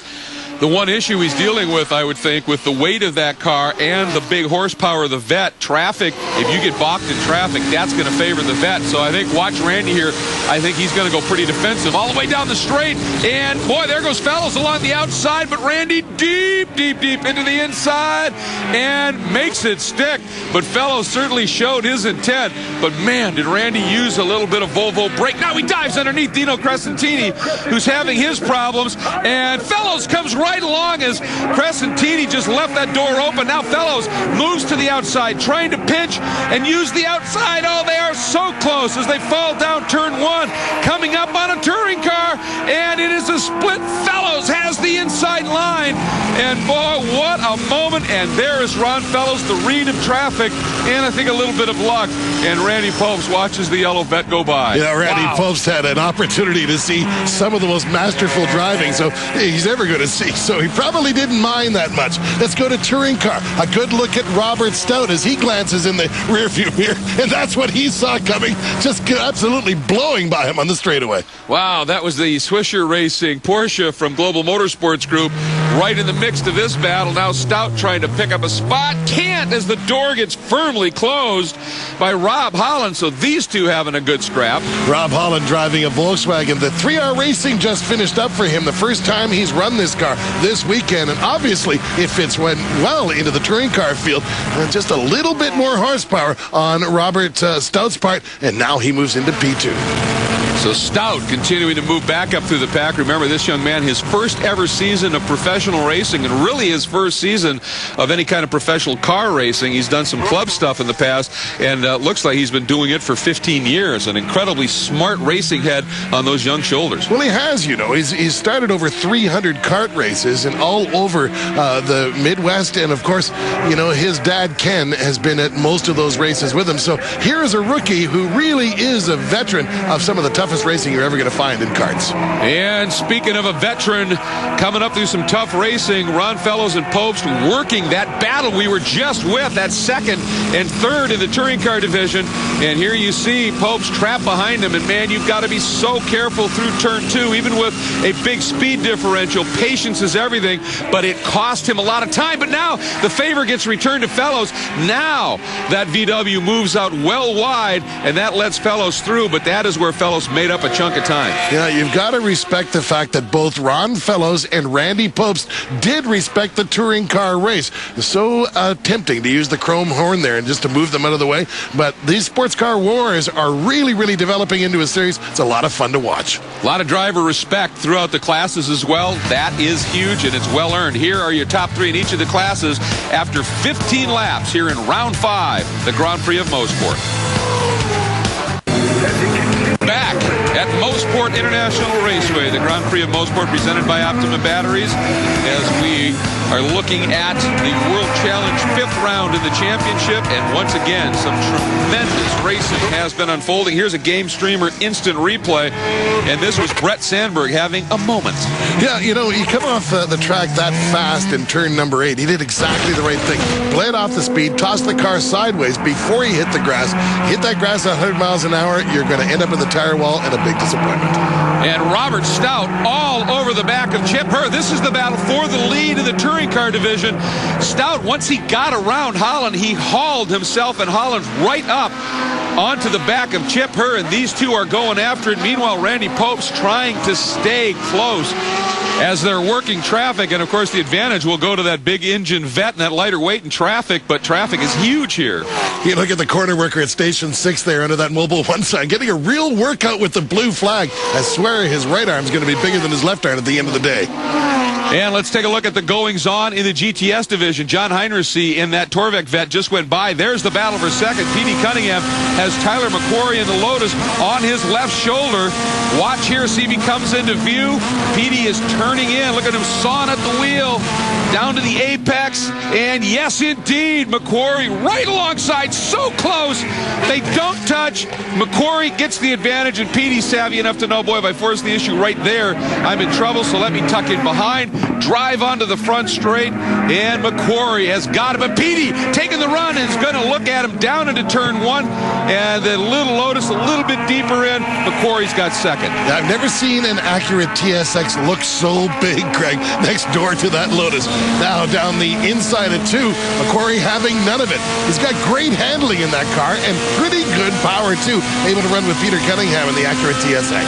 A: The one issue he's dealing with, I would think, with the weight of that car and the big horsepower of the Vet, traffic, if you get balked in traffic, that's going to favor the Vet. So I think, watch Randy here. I think he's going to go pretty defensive all the way down the straight. And, boy, there goes Fellows along the outside, but Randy deep into the inside and makes it stick. But Fellows certainly showed his intent. But, man, did Randy use a little bit of Volvo brake. Now he dives underneath Dino Crescentini, who's having his problems. And Fellows comes right along as Crescentini just left that door open. Now Fellows moves to the outside, trying to pinch and use the outside. Oh, they are so close as they fall down turn one, coming up on a touring car, and it is a split. Fellows has the inside line, and boy, what a moment. And there is Ron Fellows, the read of traffic, and I think a little bit of luck, and Randy Popst watches the yellow Vet go by.
E: Yeah, Randy Popst had an opportunity to see some of the most masterful driving, so he's ever going to see. So he probably didn't mind that much. Let's go to touring car. A good look at Robert Stout as he glances in the rearview mirror, and that's what he saw coming, just absolutely blowing by him on the straightaway.
A: Wow, that was the Swisher Racing Porsche from Global Motorsports Group right in the mix to this battle. Now Stout trying to pick up a spot. Can't, as the door gets firmly closed by Rob Holland. So these two having a good scrap.
E: Rob Holland driving a Volkswagen. The 3R Racing just finished up for him. The first time he's run this car this weekend, and obviously it fits well into the touring car field. Just a little bit more horsepower on Robert Stout's part, and now he moves into P2.
A: So Stout continuing to move back up through the pack. Remember, this young man, his first ever season of professional racing, and really his first season of any kind of professional car racing. He's done some club stuff in the past, and looks like he's been doing it for 15 years. An incredibly smart racing head on those young shoulders.
E: Well, he has, you know. He's started over 300 kart races and all over the Midwest, and of course, you know, his dad, Ken, has been at most of those races with him. So here is a rookie who really is a veteran of some of the toughest racing you're ever going to find in karts.
A: And speaking of a veteran coming up through some tough racing, Ron Fellows and Popst working that battle we were just with, that second and third in the touring car division. And here you see Popst trapped behind him, and man, you've got to be so careful through turn two, even with a big speed differential. Patience is everything, but it cost him a lot of time. But now the favor gets returned to Fellows. Now that VW moves out well wide, and that lets Fellows through, but that is where Fellows made up a chunk of time.
E: Yeah, you've got to respect the fact that both Ron Fellows and Randy Popst did respect the touring car race. So tempting to use the chrome horn there and just to move them out of the way. But these sports car wars are really developing into a series. It's a lot of fun to watch.
A: A lot of driver respect throughout the classes as well. That is huge, and it's well earned. Here are your top three in each of the classes after 15 laps here in round 5, the Grand Prix of Mosport. Back at Mosport International Raceway, the Grand Prix of Mosport presented by Optimia Batteries, as we are looking at the World Challenge 5th round in the championship, and once again some tremendous racing has been unfolding. Here's a game streamer instant replay, and this was Brett Sandberg having a moment.
E: Yeah, you know, you come off the track that fast in turn number 8. He did exactly the right thing. Bled off the speed, tossed the car sideways before he hit the grass. Hit that grass at 100 miles an hour, you're going to end up in the tire wall, and a big disappointment.
A: And Robert Stout all over the back of Chip Herr. This is the battle for the lead in the touring car division. Stout, once he got around Holland, he hauled himself and Holland right up onto the back of Chip Herr, and these two are going after it. Meanwhile, Randy Pope's trying to stay close as they're working traffic, and of course the advantage will go to that big engine vet and that lighter weight in traffic, but traffic is huge here.
E: You look at the corner worker at Station 6 there under that Mobile One sign, getting a real workout with the blue flag. I swear his right arm's going to be bigger than his left arm at the end of the day.
A: And let's take a look at the goings-on in the GTS division. John Heinrichsey in that Torvik vet just went by. There's the battle for second. P.D. Cunningham has Tyler McQuarrie in the Lotus on his left shoulder. Watch here, see if he comes into view. P.D. is turning in. Look at him sawing at the wheel down to the apex. And yes, indeed, McQuarrie right alongside, so close. They don't touch. McQuarrie gets the advantage, and P.D. savvy enough to know, boy, if I force the issue right there, I'm in trouble, so let me tuck in behind. Drive onto the front straight, and McQuarrie has got him. But Petey taking the run and is going to look at him down into turn one, and the little Lotus a little bit deeper in. McQuarrie's got second.
E: I've never seen an Acura TSX look so big, Greg, next door to that Lotus. Now down the inside of two, McQuarrie having none of it. He's got great handling in that car and pretty good power too. Able to run with Peter Cunningham in the Acura TSX.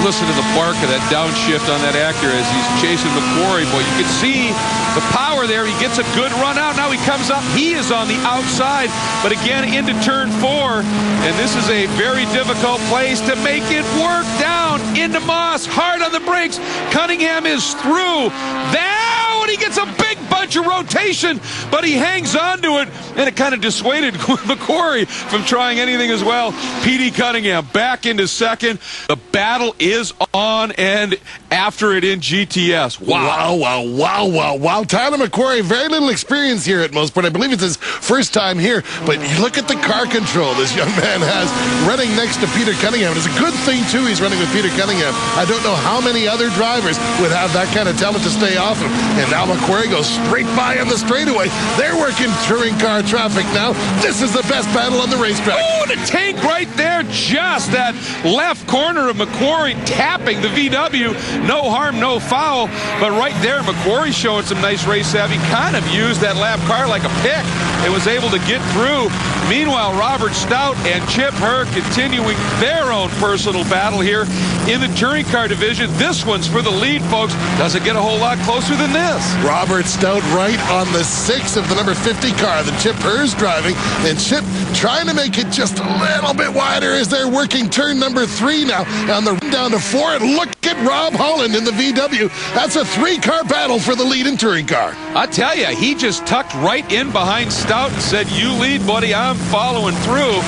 A: Listen to the bark of that downshift on that Acura as he's chasing McQuarrie. Boy, you can see the power there. He gets a good run out. Now he comes up. He is on the outside, but again into turn four. And this is a very difficult place to make it work. Down into Moss. Hard on the brakes. Cunningham is through. Now, and he gets a big bunch of rotation, but he hangs on to it, and it kind of dissuaded McQuarrie from trying anything as well. P.D. Cunningham back into second. The battle is on, and after it in GTS. Wow.
E: Wow. Tyler McQuarrie, very little experience here at Mosport. I believe it's his first time here, but you look at the car control this young man has running next to Peter Cunningham. It's a good thing, too, he's running with Peter Cunningham. I don't know how many other drivers would have that kind of talent to stay off him. And now McQuarrie goes straight by on the straightaway. They're working touring car traffic now. This is the best battle on the racetrack.
A: Oh, the tank right there. Just that left corner of McQuarrie tapping the VW. No harm, no foul. But right there, McQuarrie showing some nice race savvy. Kind of used that lap car like a pick. It was able to get through. Meanwhile, Robert Stout and Chip Herr continuing their own personal battle here in the touring car division. This one's for the lead, folks. Doesn't get a whole lot closer than this.
E: Robert Stout right on the 6 of the number 50 car that Chip Herr's driving. And Chip trying to make it just a little bit wider as they're working turn number 3 now on the run down to 4. And look at Rob Holland in the VW. That's a 3-car battle for the lead in touring car.
A: I tell you, he just tucked right in behind Stout and said, "You lead, buddy. I'm following through."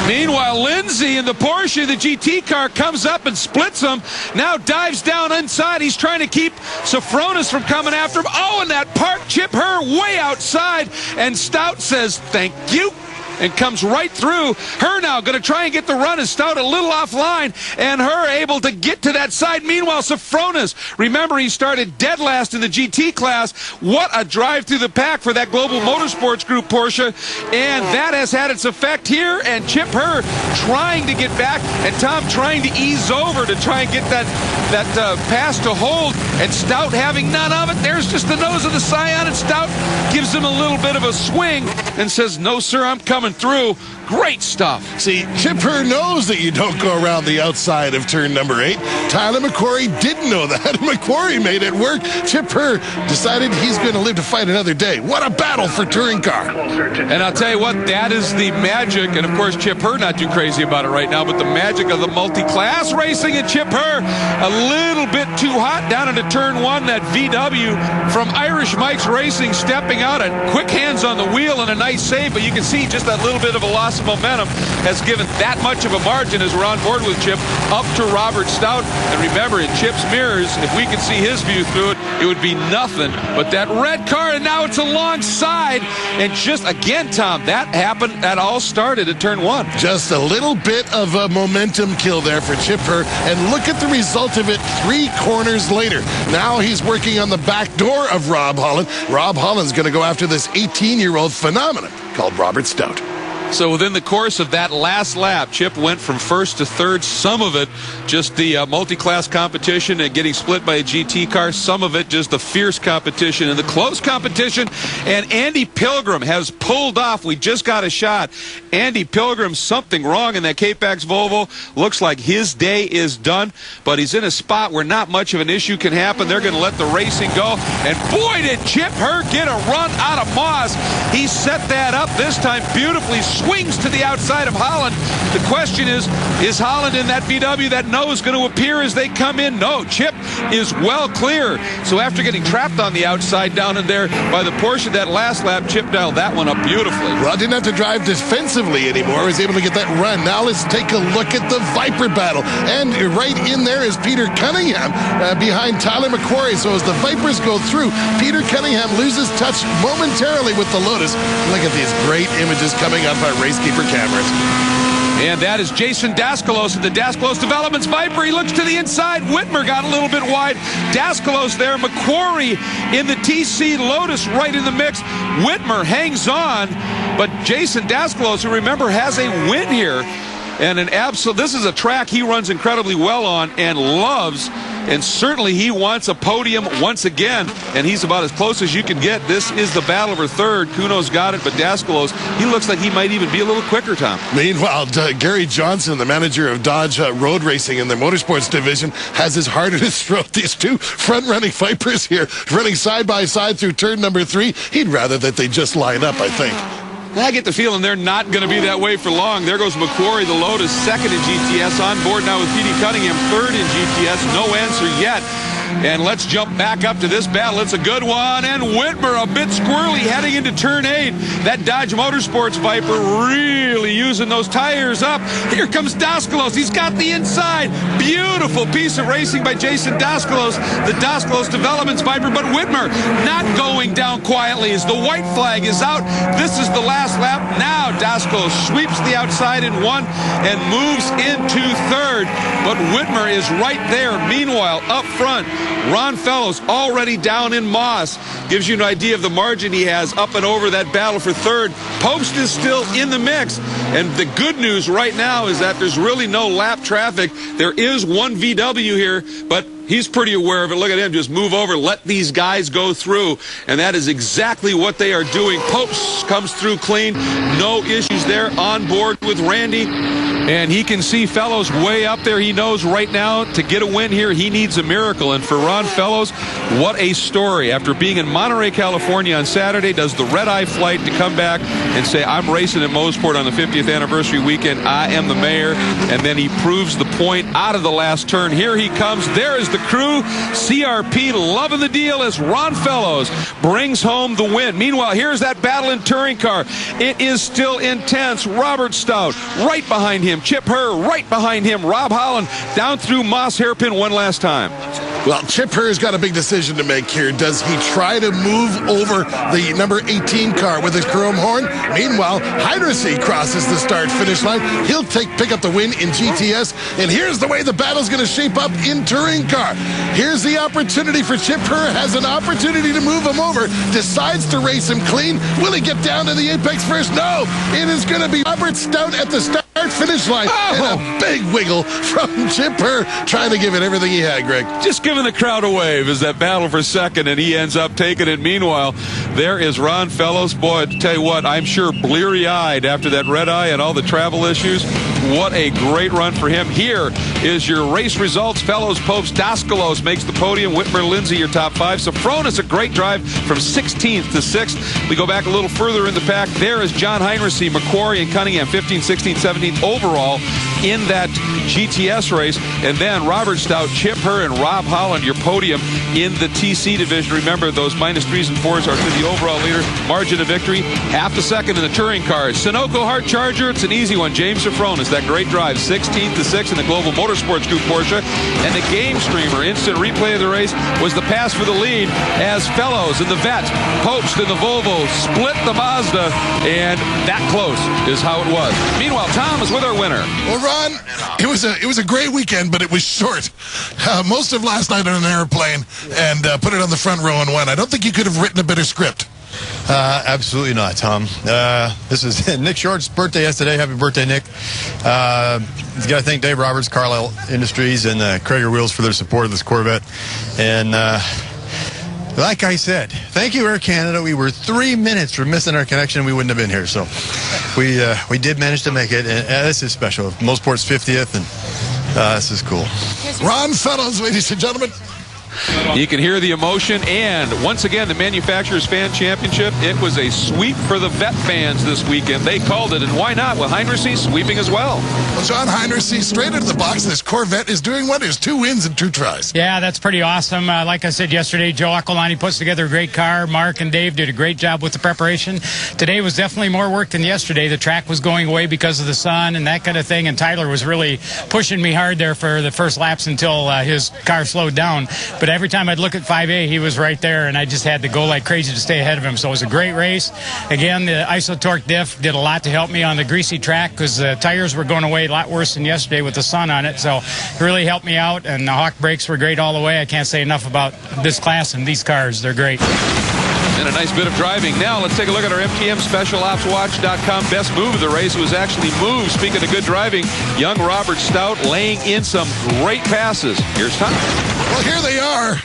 A: Meanwhile, Lindsay in the Porsche, the GT car, comes up and splits him. Now dives down inside. He's trying to keep Sofronis from coming after him. Oh, and that parked Chip Herr way outside. And Stout says, "Thank you," and comes right through. Herr now going to try and get the run as Stout a little offline, and Herr able to get to that side. Meanwhile, Sofronis, remember he started dead last in the GT class. What a drive through the pack for that Global Motorsports Group Porsche, and that has had its effect here. And Chip Herr trying to get back, and Tom trying to ease over to try and get that pass to hold, and Stout having none of it. There's just the nose of the Scion, and Stout gives him a little bit of a swing and says, "No, sir, I'm coming through." Great stuff.
E: See, Chip Herr knows that you don't go around the outside of turn number 8. Tyler McQuarrie didn't know that. McQuarrie made it work. Chip Herr decided he's going to live to fight another day. What a battle for touring car.
A: And I'll tell you what, that is the magic. And of course, Chip Herr not too crazy about it right now, but the magic of the multi-class racing at Chip Herr. A little bit too hot down into turn 1. That VW from Irish Mike's Racing stepping out and quick hands on the wheel and a nice save, but you can see just that little bit of a loss of momentum has given that much of a margin as we're on board with Chip up to Robert Stout. And remember, in Chip's mirrors, if we could see his view through it, it would be nothing but that red car, and now it's alongside. And just again, Tom, that happened, that all started at turn 1.
E: Just a little bit of a momentum kill there for Chip Herr, and look at the result of it 3 corners later. Now he's working on the back door of Rob Holland. Rob Holland's going to go after this 18-year-old phenomenon called Robert Stout.
A: So within the course of that last lap, Chip went from first to third. Some of it just the multi-class competition and getting split by a GT car. Some of it just the fierce competition and the close competition. And Andy Pilgrim has pulled off. We just got a shot. Andy Pilgrim, something wrong in that K-Pax Volvo. Looks like his day is done, but he's in a spot where not much of an issue can happen. They're going to let the racing go. And boy, did Chip Herr get a run out of Moss. He set that up this time beautifully. Swings to the outside of Holland. The question is Holland in that VW, that nose, going to appear as they come in? No, Chip is well clear. So after getting trapped on the outside down in there by the Porsche that last lap, Chip dialed that one up beautifully.
E: Well, didn't have to drive defensively anymore. Was able to get that run. Now let's take a look at the Viper battle. And right in there is Peter Cunningham behind Tyler McQuarrie. So as the Vipers go through, Peter Cunningham loses touch momentarily with the Lotus. Look at these great images coming off our Racekeeper cameras.
A: And that is Jason Daskalos at the Daskalos Developments Viper. He looks to the inside. Whitmer got a little bit wide. Daskalos there. McQuarrie in the TC Lotus right in the mix. Whitmer hangs on. But Jason Daskalos, who remember has a win here. And this is a track he runs incredibly well on and loves. And certainly he wants a podium once again, and he's about as close as you can get. This is the battle for third. Kuno's got it, but Daskalos, he looks like he might even be a little quicker, Tom.
E: Meanwhile, Gary Johnson, the manager of Dodge Road Racing in the motorsports division, has his heart in his throat. These two front-running Vipers here, running side by side through turn number 3. He'd rather that they just line up, I think.
A: I get the feeling they're not going to be that way for long. There goes McQuarrie, the Lotus, second in GTS, on board now with P.D. Cunningham, third in GTS. No answer yet. And let's jump back up to this battle. It's a good one. And Whitmer a bit squirrely heading into turn 8. That Dodge Motorsports Viper really using those tires up. Here comes Daskalos. He's got the inside. Beautiful piece of racing by Jason Daskalos, the Daskalos Developments Viper. But Whitmer not going down quietly as the white flag is out. This is the last lap. Now Daskalos sweeps the outside in 1 and moves into third. But Whitmer is right there. Meanwhile, up front, Ron Fellows already down in Moss. Gives you an idea of the margin he has up and over that battle for third. Post is still in the mix. And the good news right now is that there's really no lap traffic. There is one VW here, but he's pretty aware of it. Look at him, just move over, let these guys go through. And that is exactly what they are doing. Popes comes through clean. No issues there on board with Randy. And he can see Fellows way up there. He knows right now to get a win here, he needs a miracle. And for Ron Fellows, what a story. After being in Monterey, California on Saturday, does the red-eye flight to come back and say, I'm racing at Mosport on the 50th anniversary weekend. I am the mayor. And then he proves the point out of the last turn. Here he comes. There is the crew. CRP loving the deal as Ron Fellows brings home the win. Meanwhile, here's that battle in touring car. It is still intense. Robert Stout right behind him. Chip Herr right behind him. Rob Holland down through Moss hairpin one last time.
E: Well, Chip Herr's got a big decision to make here. Does he try to move over the number 18 car with his chrome horn? Meanwhile, Hydrosy crosses the start-finish line. He'll pick up the win in GTS. And here's the way the battle's going to shape up in touring car. Here's the opportunity for Chip Herr. Has an opportunity to move him over. Decides to race him clean. Will he get down to the apex first? No. It is going to be Robert Stout at the start-finish line. And a big wiggle from Chip Herr, trying to give it everything he had, Greg.
A: Just giving the crowd a wave as that battle for second, and he ends up taking it. Meanwhile, there is Ron Fellows. Boy, I tell you what, I'm sure bleary-eyed after that red eye and all the travel issues. What a great run for him. Here is your race results. Fellows, Popes, Daskalos makes the podium. Whitmer, Lindsay, your top 5. Safronis, a great drive from 16th to 6th. We go back a little further in the pack. There is John Heinrichsey, McQuarrie, and Cunningham, 15th, 16th, 17th overall in that GTS race. And then Robert Stout, Chip Herr, and Rob Holland, your podium in the TC division. Remember, those -3s and 4s are to the overall leader. Margin of victory, half a second in the touring cars. Sunoco Hart Charger, it's an easy one. James Safronis, that great drive, 16th to 6th in the Global Motorsports Group Porsche. And the game streamer, instant replay of the race, was the pass for the lead as Fellows and the Vet, Popes and the Volvo split the Mazda, and that close is how it was. Meanwhile, Tom is with our winner.
C: Well, Ron, it was a great weekend, but it was short. Most of last night on an airplane and put it on the front row and won. I don't think you could have written a better script.
O: Absolutely not, Tom. This is Nick Short's birthday yesterday. Happy birthday, Nick. He's got to thank Dave Roberts, Carlisle Industries, and Krager Wheels for their support of this Corvette. And like I said, thank you, Air Canada. We were 3 minutes from missing our connection. We wouldn't have been here. So we did manage to make it. And this is special. Mosport's 50th, and this is cool.
C: Ron Fellows, ladies and gentlemen.
A: You can hear the emotion, and once again, the Manufacturers Fan Championship, it was a sweep for the vet fans this weekend. They called it, and why not? With Heinrichsey sweeping as well.
C: Well, John Heinrichsey, straight into the box. This Corvette is doing what? Is 2 wins and 2 tries.
I: Yeah, that's pretty awesome. Like I said yesterday, Joe Aquilani puts together a great car. Mark and Dave did a great job with the preparation. Today was definitely more work than yesterday. The track was going away because of the sun and that kind of thing, and Tyler was really pushing me hard there for the first laps until his car slowed down. But every time I'd look at 5A, he was right there, and I just had to go like crazy to stay ahead of him. So it was a great race. Again, the Isotorque diff did a lot to help me on the greasy track because the tires were going away a lot worse than yesterday with the sun on it. So it really helped me out, and the Hawk brakes were great all the way. I can't say enough about this class and these cars. They're great.
A: And a nice bit of driving. Now let's take a look at our MTM SpecialOpsWatch.com best move of the race. It was actually moved. Speaking of good driving, young Robert Stout laying in some great passes. Here's Tom.
C: Well, here they are.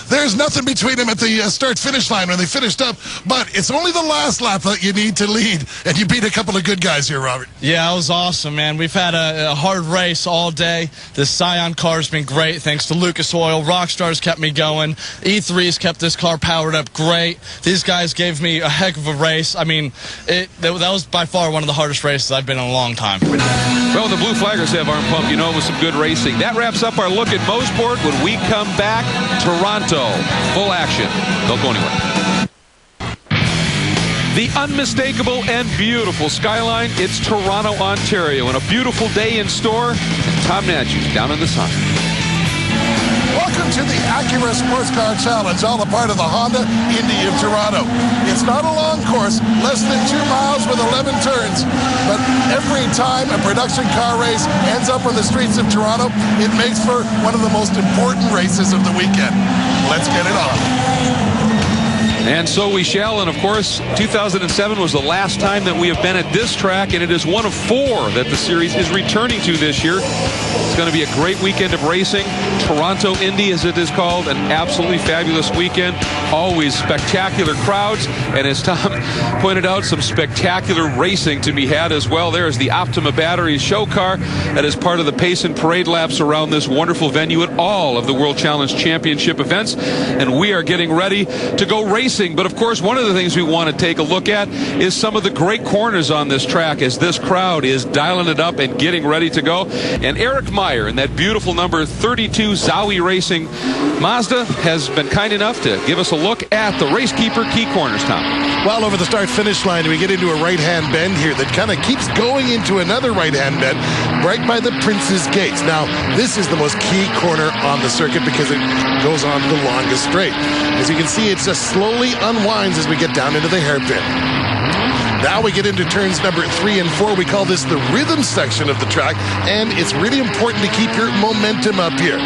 C: There's nothing between them at the start-finish line when they finished up, but it's only the last lap that you need to lead, and you beat a couple of good guys here, Robert.
G: Yeah, it was awesome, man. We've had a hard race all day. The Scion car's been great, thanks to Lucas Oil. Rockstar's kept me going. E3's kept this car powered up great. These guys gave me a heck of a race. I mean, that was by far one of the hardest races I've been in a long time.
A: Well, the Blue Flaggers have arm pump, you know, with some good racing. That wraps up our look at Mosport. When we come back, Toronto. Full action. Don't go anywhere. The unmistakable and beautiful skyline. It's Toronto, Ontario, and a beautiful day in store. And Tom Natchez down in the sun.
C: Welcome to the Acura Sports Car Challenge, all a part of the Honda Indy of Toronto. It's not a long course, less than 2 miles with 11 turns, but every time a production car race ends up on the streets of Toronto, it makes for one of the most important races of the weekend. Let's get it on.
A: And so we shall, and of course, 2007 was the last time that we have been at this track, and it is one of 4 that the series is returning to this year. It's going to be a great weekend of racing. Toronto Indy, as it is called, an absolutely fabulous weekend. Always spectacular crowds, and as Tom pointed out, some spectacular racing to be had as well. There is the Optima Batteries show car that is part of the pace and parade laps around this wonderful venue at all of the World Challenge Championship events, and we are getting ready to go racing. But of course, one of the things we want to take a look at is some of the great corners on this track as this crowd is dialing it up and getting ready to go. And Eric Meyer in that beautiful number 32 Zowie Racing Mazda has been kind enough to give us a look at the Racekeeper key corners, Tom.
E: Well, over the start-finish line, we get into a right-hand bend here that kind of keeps going into another right-hand bend right by the Prince's Gates. Now, this is the most key corner on the circuit because it goes on the longest straight. As you can see, it just slowly unwinds as we get down into the hairpin. Now we get into turns number 3 and 4. We call this the rhythm section of the track, and it's really important to keep your momentum up here.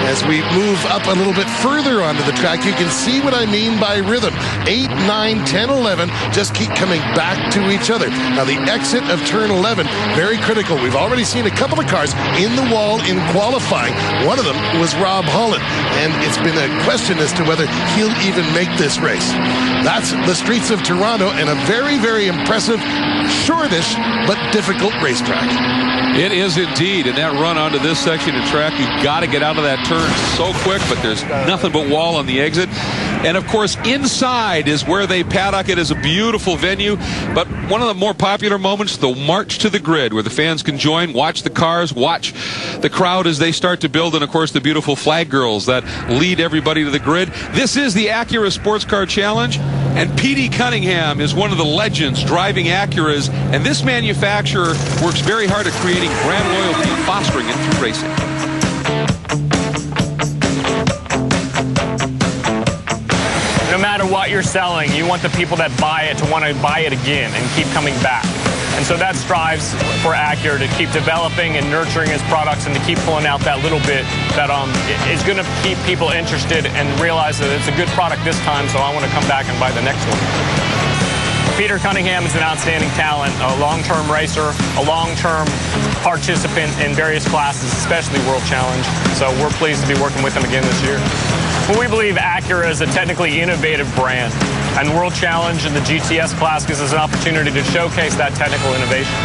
E: As we move up a little bit further onto the track, you can see what I mean by rhythm. 8, 9, 10, 11 just keep coming back to each other. Now the exit of turn 11, very critical. We've already seen a couple of cars in the wall in qualifying. One of them was Rob Holland, and it's been a question as to whether he'll even make this race. That's the streets of Toronto, and a very, very impressive, shortish, but difficult racetrack.
A: It is indeed, and that run onto this section of track, you've got to get out of that turn so quick, but there's nothing but wall on the exit. And of course, inside is where they paddock. It is a beautiful venue, but one of the more popular moments, the march to the grid, where the fans can join, watch the cars, watch the crowd as they start to build, and of course, the beautiful flag girls that lead everybody to the grid. This is the Acura Sports Car Challenge, and P.D. Cunningham is one of the legends driving Acuras, and this manufacturer works very hard at creating brand loyalty and fostering it through racing.
P: No matter what you're selling, you want the people that buy it to want to buy it again and keep coming back. And so that strives for Acura to keep developing and nurturing its products and to keep pulling out that little bit that is going to keep people interested and realize that it's a good product this time, so I want to come back and buy the next one. Peter Cunningham is an outstanding talent, a long-term racer, a long-term participant in various classes, especially World Challenge. So we're pleased to be working with him again this year. Well, we believe Acura is a technically innovative brand, and World Challenge and the GTS class gives us an opportunity to showcase that technical innovation.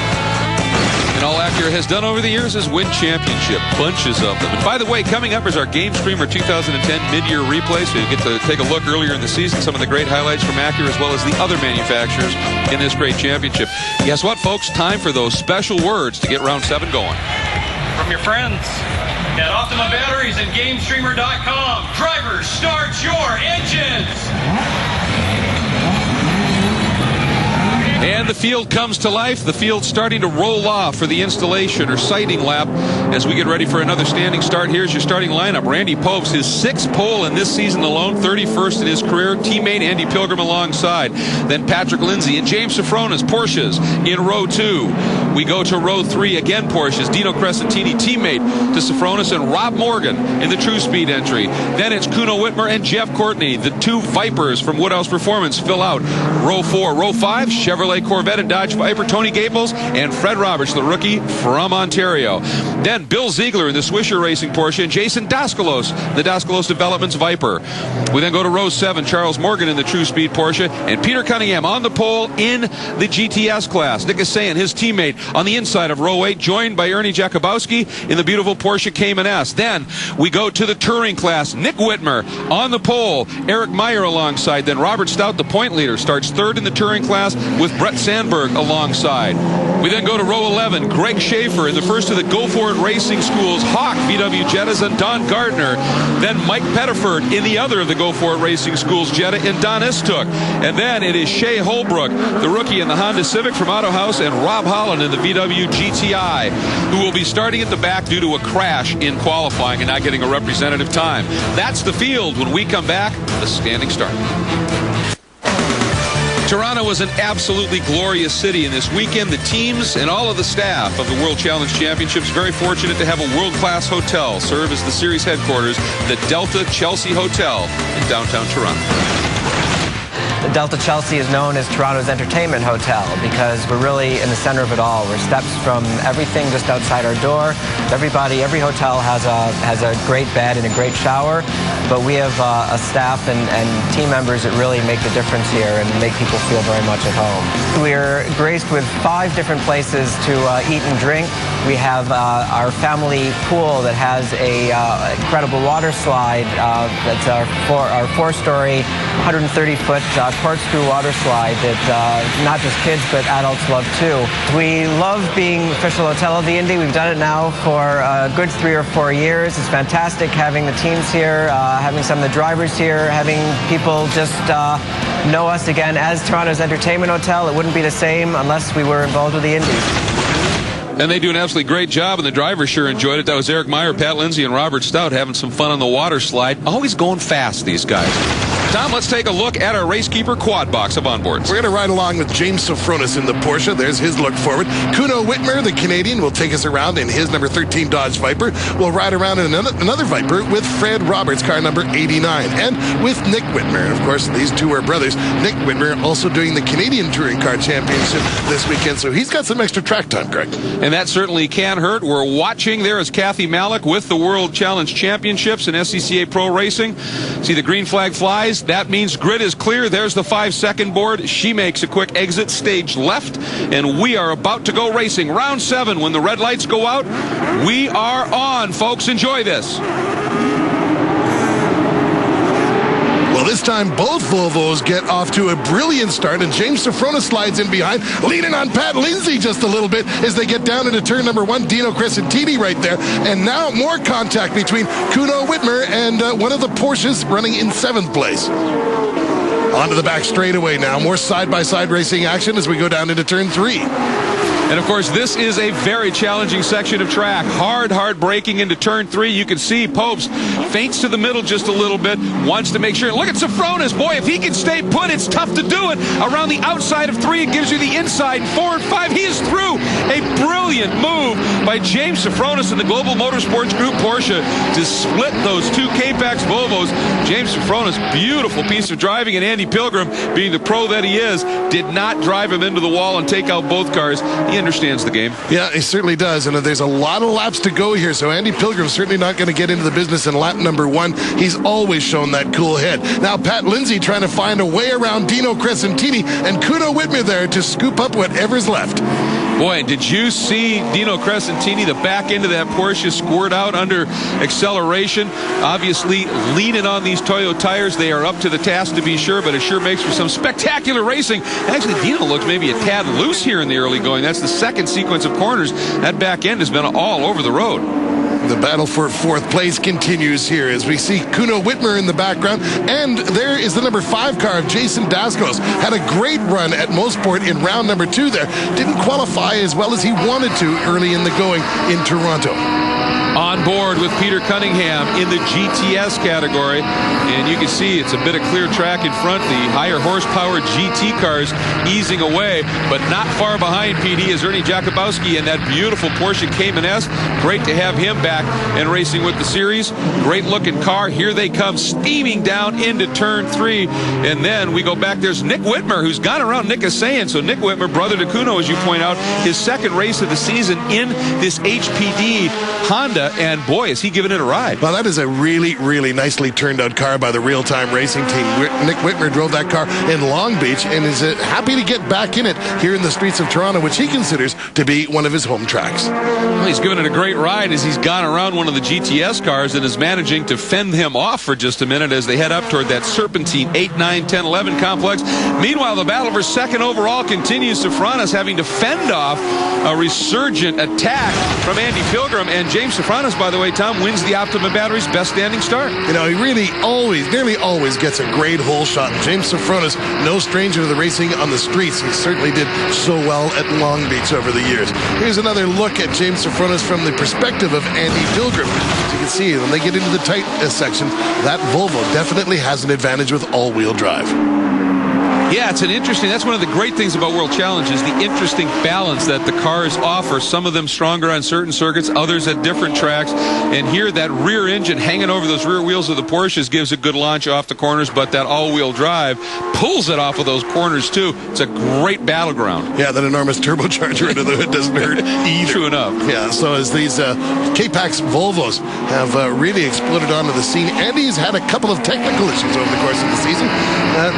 A: And all Acura has done over the years is win championship, bunches of them. And by the way, coming up is our Game Streamer 2010 Midyear replay, so you get to take a look earlier in the season, some of the great highlights from Acura as well as the other manufacturers in this great championship. Guess what, folks? Time for those special words to get round 7 going.
F: From your friends at Optima Batteries and GameStreamer.com, drivers, start your engines!
A: And the field comes to life. The field's starting to roll off for the installation or sighting lap as we get ready for another standing start. Here's your starting lineup. Randy Popes, his 6th pole in this season alone, 31st in his career. Teammate Andy Pilgrim alongside. Then Patrick Lindsay and James Safronis, Porsches, in row 2. We go to row 3, again Porsches. Dino Crescentini, teammate to Safronis, and Rob Morgan in the True Speed entry. Then it's Kuno Whitmer and Jeff Courtney. The 2 Vipers from Woodhouse Performance fill out row 4. Row 5, Chevrolet Corvette and Dodge Viper, Tony Gables and Fred Roberts, the rookie from Ontario. Then Bill Ziegler in the Swisher Racing Porsche and Jason Daskalos, the Daskalos Developments Viper. We then go to row 7, Charles Morgan in the True Speed Porsche and Peter Cunningham on the pole in the GTS class. Nick Asayan, his teammate, on the inside of row 8, joined by Ernie Jakubowski in the beautiful Porsche Cayman S. Then we go to the touring class. Nick Whitmer on the pole, Eric Meyer alongside. Then Robert Stout, the point leader, starts 3rd in the touring class with Brett Sandberg alongside. We then go to row 11, Greg Schaefer in the first of the Go For It Racing School's Hawk VW Jettas and Don Gardner. Then Mike Pettiford in the other of the Go For It Racing School's Jetta and Don Istook. And then it is Shea Holbrook, the rookie in the Honda Civic from Auto House, and Rob Holland in the VW GTI, who will be starting at the back due to a crash in qualifying and not getting a representative time. That's the field. When we come back, the standing start. Toronto was an absolutely glorious city, and this weekend the teams and all of the staff of the World Challenge Championships very fortunate to have a world-class hotel serve as the series headquarters, the Delta Chelsea Hotel in downtown Toronto.
Q: The Delta Chelsea is known as Toronto's entertainment hotel because we're really in the center of it all. We're steps from everything just outside our door. Every hotel has a great bed and a great shower, but we have a staff and team members that really make the difference here and make people feel very much at home. We're graced with 5 different places to eat and drink. We have our family pool that has a incredible water slide. That's our 4-story, 130-foot corkscrew water slide that not just kids but adults love too. We love being official hotel of the Indy. We've done it now for a good 3 or 4 years. It's fantastic having the teams here, having some of the drivers here, having people just know us again as Toronto's entertainment hotel. It wouldn't be the same unless we were involved with the Indies.
A: And they do an absolutely great job, and the drivers sure enjoyed it. That was Eric Meyer, Pat Lindsay, and Robert Stout having some fun on the water slide. Always going fast, these guys. Tom, let's take a look at our Racekeeper quad box of onboards.
E: We're going to ride along with James Safronis in the Porsche. There's his look forward. Kuno Whitmer, the Canadian, will take us around in his number 13 Dodge Viper. We'll ride around in another Viper with Fred Roberts, car number 89, and with Nick Whitmer. And of course, these two are brothers. Nick Whitmer also doing the Canadian Touring Car Championship this weekend, so he's got some extra track time, Greg.
A: And that certainly can hurt. We're watching. There is Kathy Malik with the World Challenge Championships in SCCA Pro Racing. See the green flag flies. That means grid is clear. There's the 5-second board. She makes a quick exit, stage left, and we are about to go racing. Round 7, when the red lights go out, we are on, folks. Enjoy this.
E: Well, this time both Volvos get off to a brilliant start, and James Safronis slides in behind, leaning on Pat Lindsay just a little bit as they get down into turn number 1. Dino Crescentini right there, and now more contact between Kuno Whitmer and one of the Porsches running in 7th place. Onto the back straightaway now. More side-by-side racing action as we go down into turn 3.
A: And of course, this is a very challenging section of track. Hard braking into turn 3. You can see Popes feints to the middle just a little bit, wants to make sure. Look at Safronis. Boy, if he can stay put, it's tough to do it. Around the outside of 3, it gives you the inside. 4 and 5, he is through. A Brilliant move by James Sofronis and the Global Motorsports Group Porsche to split those two K-Pax Volvos. James Sofronis, beautiful piece of driving, and Andy Pilgrim, being the pro that he is, did not drive him into the wall and take out both cars. He understands the game.
E: Yeah, he certainly does, and there's a lot of laps to go here, so Andy Pilgrim's certainly not going to get into the business in lap number 1. He's always shown that cool head. Now Pat Lindsay trying to find a way around Dino Crescentini and Kuno Whitmer there to scoop up whatever's left.
A: Boy, did you see Dino Crescentini, the back end of that Porsche, squirt out under acceleration? Obviously, leaning on these Toyo tires. They are up to the task, to be sure, but it sure makes for some spectacular racing. Actually, Dino looks maybe a tad loose here in the early going. That's the second sequence of corners. That back end has been all over the road.
E: The battle for fourth place continues here as we see Kuno Whitmer in the background, and there is the number 5 car of Jason Daskos. Had a great run at Mosport in round number 2 there. Didn't qualify as well as he wanted to early in the going in Toronto.
A: On board with Peter Cunningham in the GTS category, and you can see it's a bit of clear track in front. The higher horsepower GT cars easing away, but not far behind PD is Ernie Jakubowski in that beautiful Porsche Cayman S. Great to have him back and racing with the series. Great looking car. Here they come steaming down into turn 3, and then we go back. There's Nick Whitmer, who's gone around Nick is saying. So Nick Whitmer, brother to Kuno, as you point out, his second race of the season in this HPD Honda. And boy, is he giving it a ride.
E: Well, that is a really, really nicely turned out car by the real-time racing team. Nick Whitmer drove that car in Long Beach and is happy to get back in it here in the streets of Toronto, which he considers to be one of his home tracks.
A: Well, he's given it a great ride as he's gone around one of the GTS cars and is managing to fend him off for just a minute as they head up toward that Serpentine 8, 9, 10, 11 complex. Meanwhile, the battle for second overall continues. Sofronis having to fend off a resurgent attack from Andy Pilgrim, and James Sofronis, by the way, Tom, wins the Optima Battery's best standing start.
E: You know, he really nearly always gets a great hole shot. James Sofronis, no stranger to the racing on the streets. He certainly did so well at Long Beach over the years. Here's another look at James Sofronis from the perspective of Andy Pilgrim. As you can see, when they get into the tight section, that Volvo definitely has an advantage with all-wheel drive.
A: Yeah, that's one of the great things about World Challenge is the interesting balance that the cars offer. Some of them stronger on certain circuits, others at different tracks. And here, that rear engine hanging over those rear wheels of the Porsches gives a good launch off the corners, but that all-wheel drive pulls it off of those corners, too. It's a great battleground.
E: Yeah, that enormous turbocharger into the hood doesn't hurt either.
A: True enough.
E: Yeah, so as these K-Pax Volvos have really exploded onto the scene, Andy's had a couple of technical issues over the course of the season.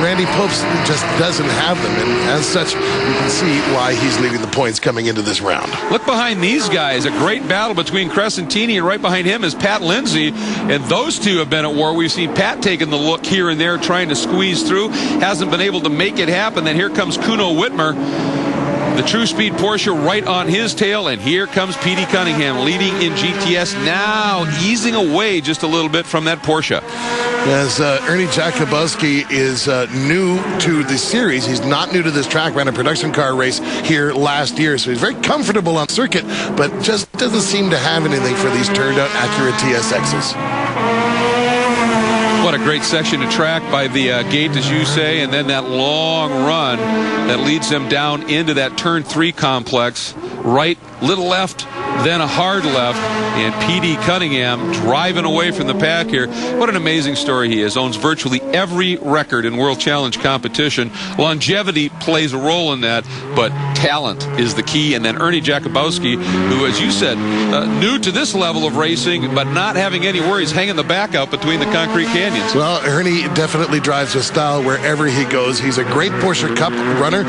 E: Randy Popes just doesn't have them, and as such, you can see why he's leading the points coming into this round.
A: Look behind these guys, a great battle between Crescentini, and right behind him is Pat Lindsay, and those two have been at war. We've seen Pat taking the look here and there, trying to squeeze through, hasn't been able to make it happen. Then here comes Kuno Whitmer, the True Speed Porsche right on his tail, and here comes Petey Cunningham leading in GTS, now easing away just a little bit from that Porsche.
E: As Ernie Jakubowski is new to the series, he's not new to this track, ran a production car race here last year, so he's very comfortable on circuit, but just doesn't seem to have anything for these turned-out Acura TSXs.
A: What a great section of track by the gate, as you say, and then that long run that leads them down into that turn 3 complex. Right, little left, then a hard left, and P.D. Cunningham driving away from the pack here. What an amazing story he is. Owns virtually every record in World Challenge competition. Longevity plays a role in that, but talent is the key. And then Ernie Jakubowski, who, as you said, new to this level of racing, but not having any worries, hanging the back out between the concrete canyons.
E: Well, Ernie definitely drives with style wherever he goes. He's a great Porsche Cup runner,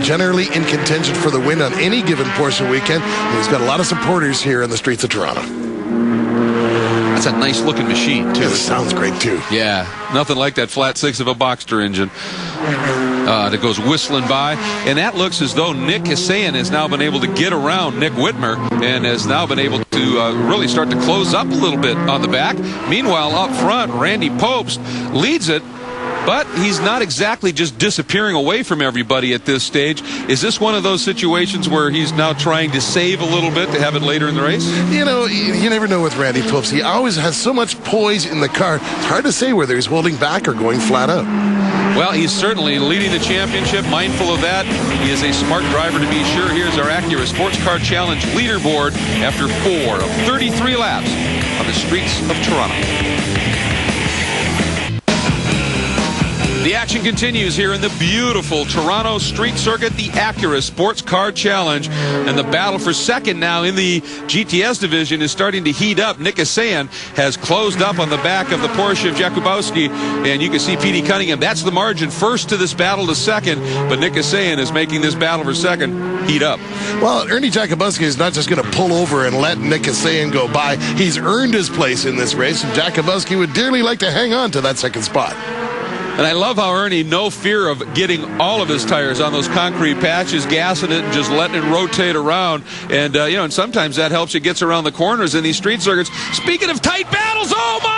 E: generally in contention for the win on any given Porsche weekend. And he's got a lot of supporters here in the streets of Toronto.
A: That's a nice looking machine, too.
E: Yeah, it sounds great, too.
A: Yeah, nothing like that flat 6 of a Boxster engine that goes whistling by. And that looks as though Nick Hussein has now been able to get around Nick Whitmer and has now been able to really start to close up a little bit on the back. Meanwhile, up front, Randy Popes leads it, but he's not exactly just disappearing away from everybody at this stage. Is this one of those situations where he's now trying to save a little bit to have it later in the race?
E: You know, you never know with Randy Popes. He always has so much poise in the car. It's hard to say whether he's holding back or going flat out.
A: Well, he's certainly leading the championship, mindful of that. He is a smart driver to be sure. Here's our Acura Sports Car Challenge leaderboard after 4 of 33 laps on the streets of Toronto. The action continues here in the beautiful Toronto street circuit, the Acura Sports Car Challenge. And the battle for second now in the GTS division is starting to heat up. Nick Asayan has closed up on the back of the Porsche of Jakubowski. And you can see P.D. Cunningham. That's the margin first to this battle to second. But Nick Asayan is making this battle for second heat up.
E: Well, Ernie Jakubowski is not just going to pull over and let Nick Asayan go by. He's earned his place in this race. And Jakubowski would dearly like to hang on to that second spot.
A: And I love how Ernie, no fear of getting all of his tires on those concrete patches, gassing it and just letting it rotate around. And, and sometimes that helps. It gets around the corners in these street circuits. Speaking of tight battles, oh my!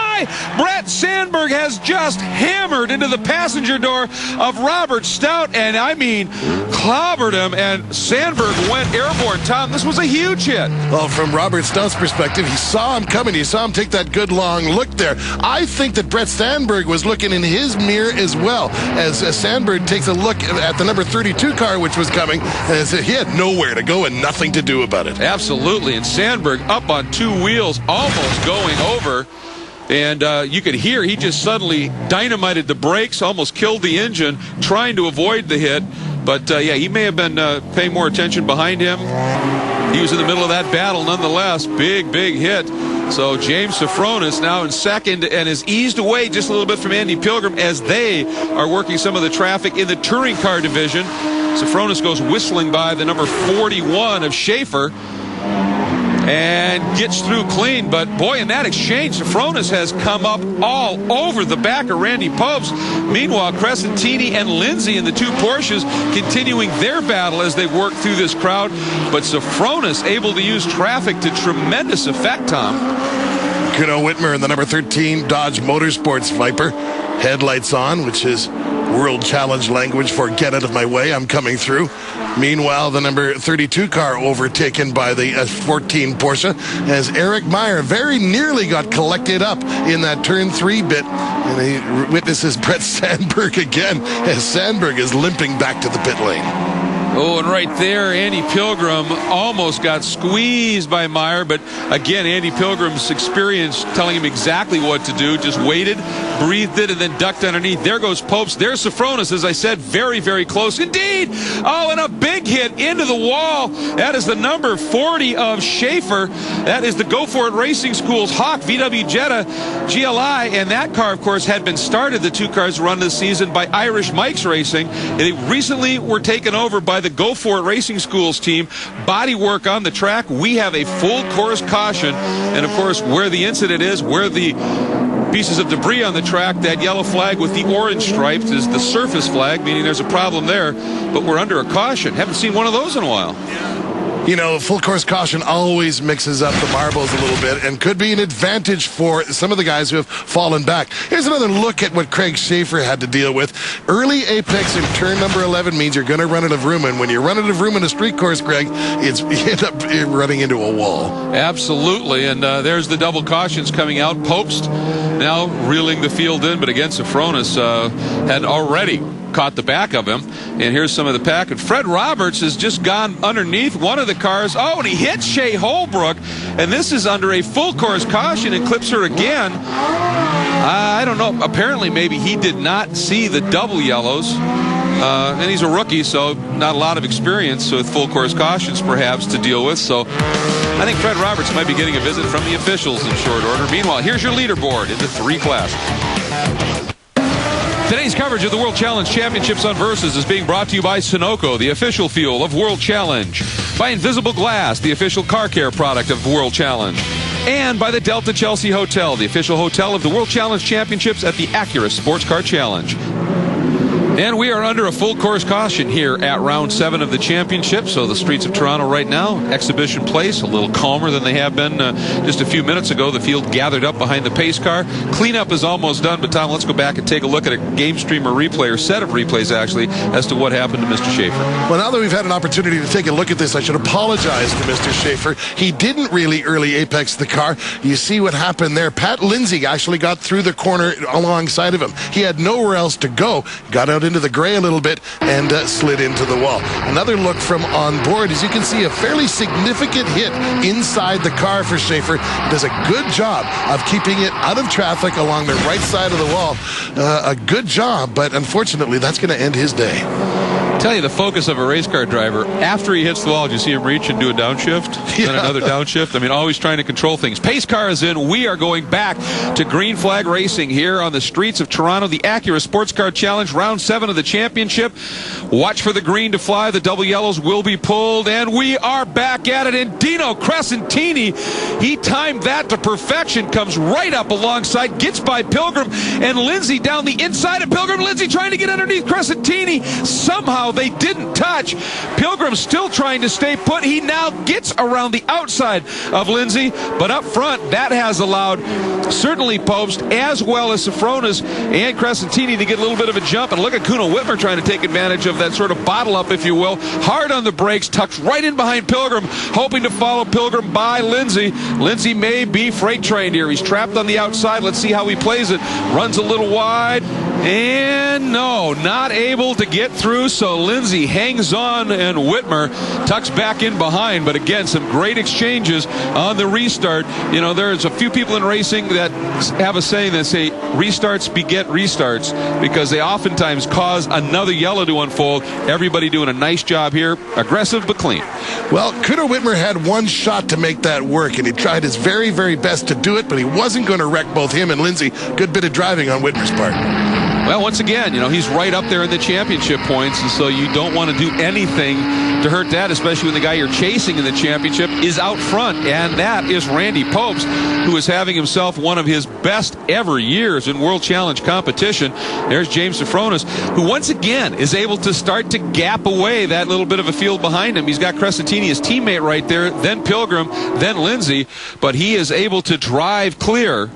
A: Brett Sandberg has just hammered into the passenger door of Robert Stout. And I mean, clobbered him. And Sandberg went airborne. Tom, this was a huge hit.
E: Well, from Robert Stout's perspective, he saw him coming. He saw him take that good long look there. I think that Brett Sandberg was looking in his mirror as well, as Sandberg takes a look at the number 32 car which was coming, and he had nowhere to go and nothing to do about it.
A: Absolutely, and Sandberg up on 2 wheels, almost going over. And you could hear he just suddenly dynamited the brakes, almost killed the engine, trying to avoid the hit. But, yeah, he may have been paying more attention behind him. He was in the middle of that battle nonetheless. Big hit. So James Safronis now in second and is eased away just a little bit from Andy Pilgrim as they are working some of the traffic in the touring car division. Safronis goes whistling by the number 41 of Schaefer and gets through clean. But boy, in that exchange, Safronis has come up all over the back of Randy Popes. Meanwhile, Crescentini and Lindsay in the 2 Porsches continuing their battle as they work through this crowd. But Safronis able to use traffic to tremendous effect, Tom.
E: Kuno Whitmer in the number 13 Dodge Motorsports Viper. Headlights on, which is World Challenge language for get out of my way, I'm coming through. Meanwhile, the number 32 car overtaken by the 14 Porsche as Eric Meyer very nearly got collected up in that turn 3 bit. And he witnesses Brett Sandberg again as Sandberg is limping back to the pit lane.
A: Oh, and right there, Andy Pilgrim almost got squeezed by Meyer, but again, Andy Pilgrim's experience telling him exactly what to do, just waited, breathed it, and then ducked underneath. There goes Popes. There's Safronis, as I said, very close indeed. Oh, and a big hit into the wall. That is the number 40 of Schaefer. That is the Go For It Racing School's Hawk VW Jetta GLI, and that car, of course, had been started, the 2 cars run this season, by Irish Mike's Racing. They recently were taken over by the Go For It Racing School's team. Body work on the track. We have a full course caution, and of course, where the incident is, where the pieces of debris on the track, that yellow flag with the orange stripes is the surface flag, meaning there's a problem there, but we're under a caution. Haven't seen one of those in a while.
E: You know, full course caution always mixes up the marbles a little bit and could be an advantage for some of the guys who have fallen back. Here's another look at what Craig Schaefer had to deal with. Early apex in turn number 11 means you're going to run out of room, and when you run out of room in a street course, Greg, you end up running into a wall. Absolutely, and there's the double cautions coming out. Popst now reeling the field in, but again, Safronis had already caught the back of him. And here's some of the pack. And Fred Roberts has just gone underneath one of the cars. Oh, and he hit Shea Holbrook. And this is under a full course caution and clips her again. I don't know. Apparently, maybe he did not see the double yellows. And he's a rookie, so not a lot of experience with full course cautions, perhaps, to deal with. So I think Fred Roberts might be getting a visit from the officials in short order. Meanwhile, here's your leaderboard in the 3 class. Today's coverage of the World Challenge Championships on Versus is being brought to you by Sunoco, the official fuel of World Challenge, by Invisible Glass, the official car care product of World Challenge, and by the Delta Chelsea Hotel, the official hotel of the World Challenge Championships at the Acura Sports Car Challenge.
A: And we are under a full course caution here at round 7 of the championship. So the streets of Toronto right now, exhibition place, a little calmer than they have been just a few minutes ago. The field gathered up behind the pace car. Cleanup is almost done, but Tom, let's go back and take a look at a game streamer replay, or set of replays actually, as to what happened to Mr. Schaefer.
E: Well, now that we've had an opportunity to take a look at this, I should apologize to Mr. Schaefer. He didn't really early apex the car. You see what happened there. Pat Lindsay actually got through the corner alongside of him. He had nowhere else to go. Got out into the gray a little bit and slid into the wall. Another look from on board. As you can see, a fairly significant hit inside the car for Schaefer. Does a good job of keeping it out of traffic along the right side of the wall. A good job, but unfortunately, that's going to end his day.
A: Tell you, the focus of a race car driver, after he hits the wall, do you see him reach and do a downshift?
E: Yeah.
A: Then another downshift? I mean, always trying to control things. Pace car is in. We are going back to green flag racing here on the streets of Toronto. The Acura Sports Car Challenge, round 7 of the championship. Watch for the green to fly. The double yellows will be pulled, and we are back at it. And Dino Crescentini, he timed that to perfection, comes right up alongside, gets by Pilgrim, and Lindsay down the inside of Pilgrim. Lindsay trying to get underneath Crescentini. Somehow they didn't touch. Pilgrim still trying to stay put. He now gets around the outside of Lindsay, but up front, that has allowed certainly Popes as well as Sofronas and Crescentini to get a little bit of a jump. And look at Kuno Whitmer trying to take advantage of that sort of bottle up, if you will. Hard on the brakes, tucks right in behind Pilgrim, hoping to follow Pilgrim by Lindsay. Lindsay may be freight trained here. He's trapped on the outside. Let's see how he plays it. Runs a little wide, and no, not able to get through. So Lindsay hangs on, and Whitmer tucks back in behind. But again, some great exchanges on the restart. You know, there's a few people in racing that have a saying that say restarts beget restarts, because they oftentimes cause another yellow to unfold. Everybody doing a nice job here. Aggressive but clean.
E: Well, Kuno Whitmer had one shot to make that work, and he tried his very, very best to do it, but he wasn't going to wreck both him and Lindsay. Good bit of driving on Whitmer's part.
A: Well, once again, you know, he's right up there in the championship points, and so you don't want to do anything to hurt that, especially when the guy you're chasing in the championship is out front, and that is Randy Popes, who is having himself one of his best ever years in World Challenge competition. There's James Sofronas, who once again is able to start to gap away that little bit of a field behind him. He's got Crescentini, his teammate, right there, then Pilgrim, then Lindsay, but he is able to drive clear.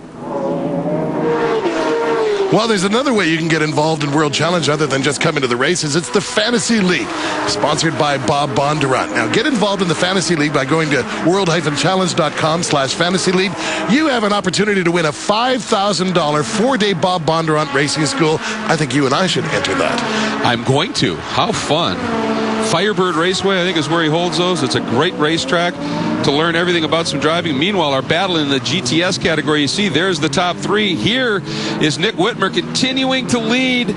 E: Well, there's another way you can get involved in World Challenge other than just coming to the races. It's the Fantasy League, sponsored by Bob Bondurant. Now, get involved in the Fantasy League by going to world-challenge.com/fantasy league. You have an opportunity to win a $5,000 4-day Bob Bondurant Racing School. I think you and I should enter that.
A: I'm going to. How fun. Firebird Raceway, I think, is where he holds those. It's a great racetrack to learn everything about some driving. Meanwhile, our battle in the GTS category, you see, there's the top 3. Here is Nick Whitmer continuing to lead.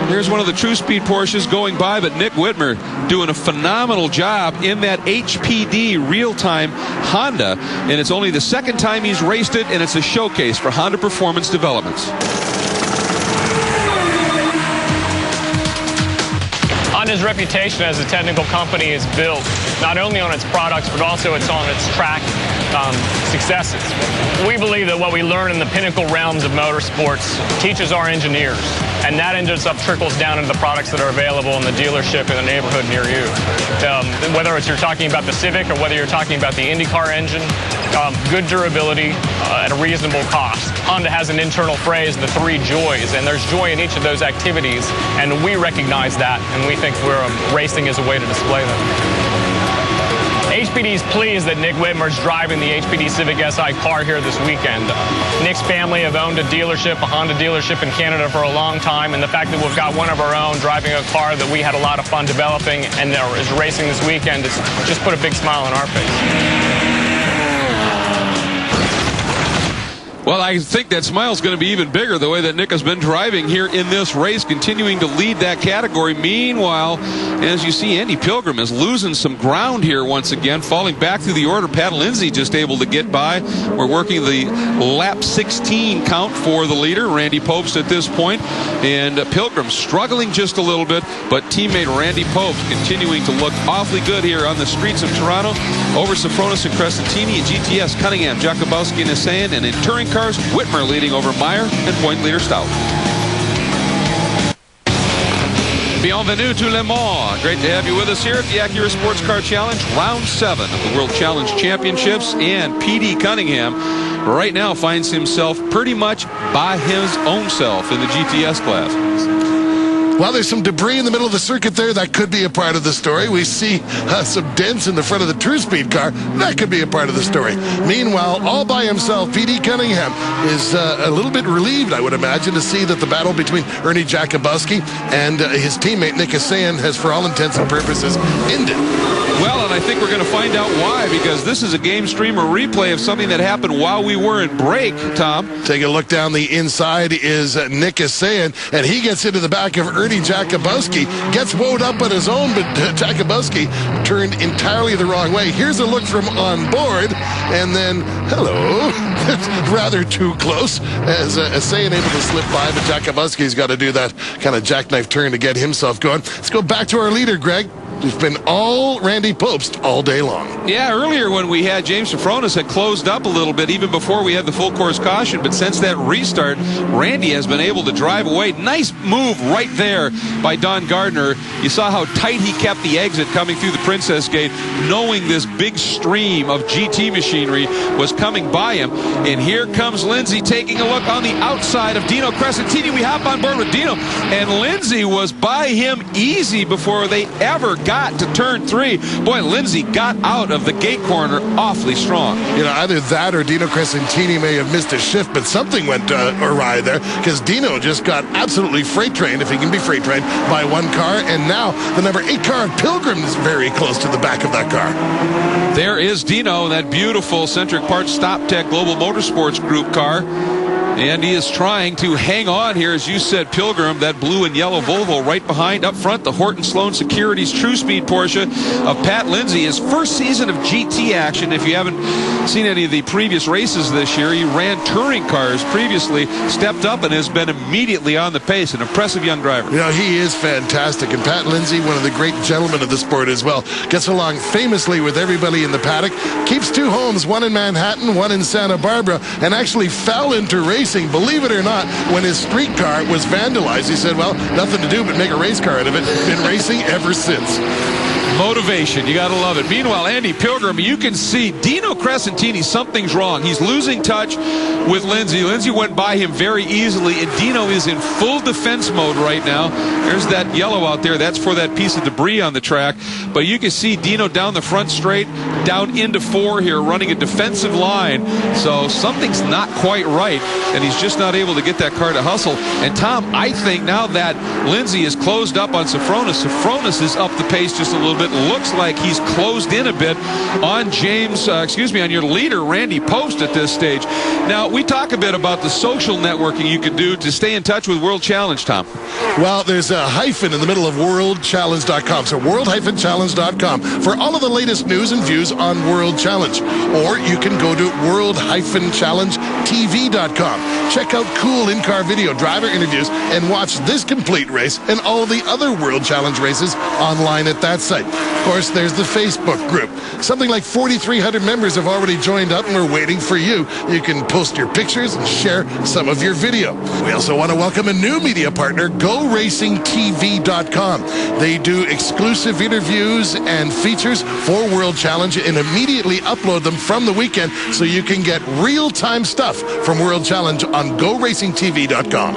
A: Here's one of the True Speed Porsches going by, but Nick Whitmer doing a phenomenal job in that HPD real-time Honda, and it's only the second time he's raced it, and it's a showcase for Honda Performance Developments.
P: Honda's reputation as a technical company is built not only on its products, but also it's on its track successes. We believe that what we learn in the pinnacle realms of motorsports teaches our engineers, and that ends up trickles down into the products that are available in the dealership in the neighborhood near you. Whether you're talking about the Civic or whether you're talking about the IndyCar engine, good durability at a reasonable cost. Honda has an internal phrase, the 3 joys, and there's joy in each of those activities, and we recognize that, and we think racing is a way to display them. HPD is pleased that Nick Whitmer's driving the HPD Civic Si car here this weekend. Nick's family have owned a Honda dealership in Canada for a long time, and the fact that we've got one of our own driving a car that we had a lot of fun developing and is racing this weekend, it's just put a big smile on our face.
A: Well, I think that smile's going to be even bigger the way that Nick has been driving here in this race, continuing to lead that category. Meanwhile, as you see, Andy Pilgrim is losing some ground here once again, falling back through the order. Pat Lindsay just able to get by. We're working the lap 16 count for the leader, Randy Popes, at this point. And Pilgrim struggling just a little bit, but teammate Randy Popes continuing to look awfully good here on the streets of Toronto. Over Sofronas and Crescentini and GTS, Cunningham, Jakubowski, and Hussein, and in touring cars, Whitmer leading over Meyer and point leader Stout. Bienvenue to Le Mans. Great to have you with us here at the Acura Sports Car Challenge, round 7 of the World Challenge Championships. And P.D. Cunningham right now finds himself pretty much by his own self in the GTS class.
C: Well, there's some debris in the middle of the circuit there. That could be a part of the story. We see some dents in the front of the True Speed car. That could be a part of the story. Meanwhile, all by himself, P.D. Cunningham is a little bit relieved, I would imagine, to see that the battle between Ernie Jakubowski and his teammate Nick Asayan has, for all intents and purposes, ended.
A: Well, and I think we're going to find out why, because this is a game streamer replay of something that happened while we were in break, Tom.
C: Take a look down the inside is Nick Asayan, and he gets into the back of Ernie Jakubowski, gets wound up on his own, but Jakubowski turned entirely the wrong way. Here's a look from on board, and then, hello, rather too close, as Asayan able to slip by, but Jakubowski's got to do that kind of jackknife turn to get himself going. Let's go back to our leader, Greg. It's been all Randy Pobst all day long.
A: Yeah, earlier when we had James Sofronis had closed up a little bit, even before we had the full course caution. But since that restart, Randy has been able to drive away. Nice move right there by Don Gardner. You saw how tight he kept the exit coming through the Princess Gate, knowing this big stream of GT machinery was coming by him. And here comes Lindsay taking a look on the outside of Dino Crescentini. We hop on board with Dino, and Lindsay was by him easy before they ever got to turn 3. Boy, Lindsay got out of the gate corner awfully strong.
C: You know, either that or Dino Crescentini may have missed a shift, but something went awry there, because Dino just got absolutely freight trained, if he can be freight trained, by one car, and now the number 8 car of Pilgrim is very close to the back of that car.
A: There is Dino, that beautiful Centric Parts Stop Tech Global Motorsports Group car. And he is trying to hang on here, as you said, Pilgrim, that blue and yellow Volvo right behind. Up front, the Horton Sloan Securities True Speed Porsche of Pat Lindsay. His first season of GT action. If you haven't seen any of the previous races this year, he ran touring cars previously, stepped up, and has been immediately on the pace. An impressive young driver.
C: You know, he is fantastic. And Pat Lindsay, one of the great gentlemen of the sport as well, gets along famously with everybody in the paddock. Keeps 2 homes, one in Manhattan, one in Santa Barbara, and actually fell into racing, believe it or not, when his street car was vandalized. He said, well, nothing to do but make a race car out of it. Been racing ever since.
A: Motivation, you gotta love it. Meanwhile, Andy Pilgrim, you can see Dino Crescentini, something's wrong. He's losing touch with Lindsay. Lindsay went by him very easily, and Dino is in full defense mode right now. There's that yellow out there. That's for that piece of debris on the track. But you can see Dino down the front straight, down into 4 here, running a defensive line. So something's not quite right, and he's just not able to get that car to hustle. And Tom, I think now that Lindsay is closed up on Sofronis, Sofronis is up the pace just a little bit. Looks like he's closed in a bit on on your leader, Randy Pobst, at this stage. Now, we talk a bit about the social networking you can do to stay in touch with World Challenge, Tom.
C: Well, there's a hyphen in the middle of worldchallenge.com. So world-challenge.com for all of the latest news and views on World Challenge. Or you can go to world-challengetv.com. Check out cool in-car video, driver interviews, and watch this complete race and all of the other World Challenge races online at that site. Of course, there's the Facebook group. Something like 4,300 members have already joined up, and we're waiting for you. You can post your pictures and share some of your video. We also want to welcome a new media partner, GoRacingTV.com. They do exclusive interviews and features for World Challenge and immediately upload them from the weekend, so you can get real-time stuff from World Challenge on GoRacingTV.com.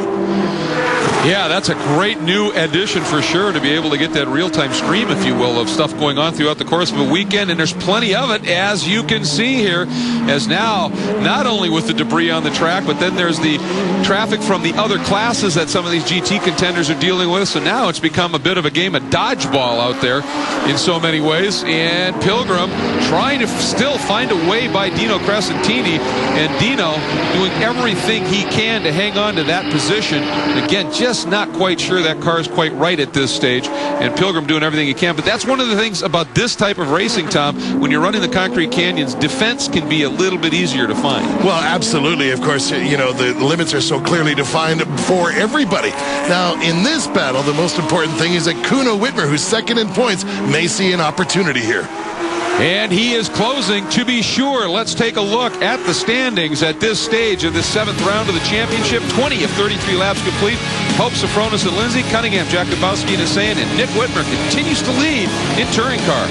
A: Yeah, that's a great new addition for sure, to be able to get that real-time stream, if you will, of stuff going on throughout the course of a weekend. And there's plenty of it, as you can see here, as now, not only with the debris on the track, but then there's the traffic from the other classes that some of these GT contenders are dealing with. So now it's become a bit of a game of dodgeball out there in so many ways. And Pilgrim trying to still find a way by Dino Crescentini, and Dino doing everything he can to hang on to that position. Again, just not quite sure that car is quite right at this stage, and Pilgrim doing everything he can. But that's one of the things about this type of racing, Tom. When you're running the concrete canyons, defense can be a little bit easier to find.
C: Well, absolutely. Of course, you know, the limits are so clearly defined for everybody. Now, in this battle, the most important thing is that Kuno Whitmer, who's second in points, may see an opportunity here.
A: And he is closing, to be sure. Let's take a look at the standings at this stage of the 7th round of the championship. 20 of 33 laps complete. Pope, Sofronis, and Lindsay. Cunningham, Jakubowski, and Hussein. And Nick Whitmer continues to lead in touring car.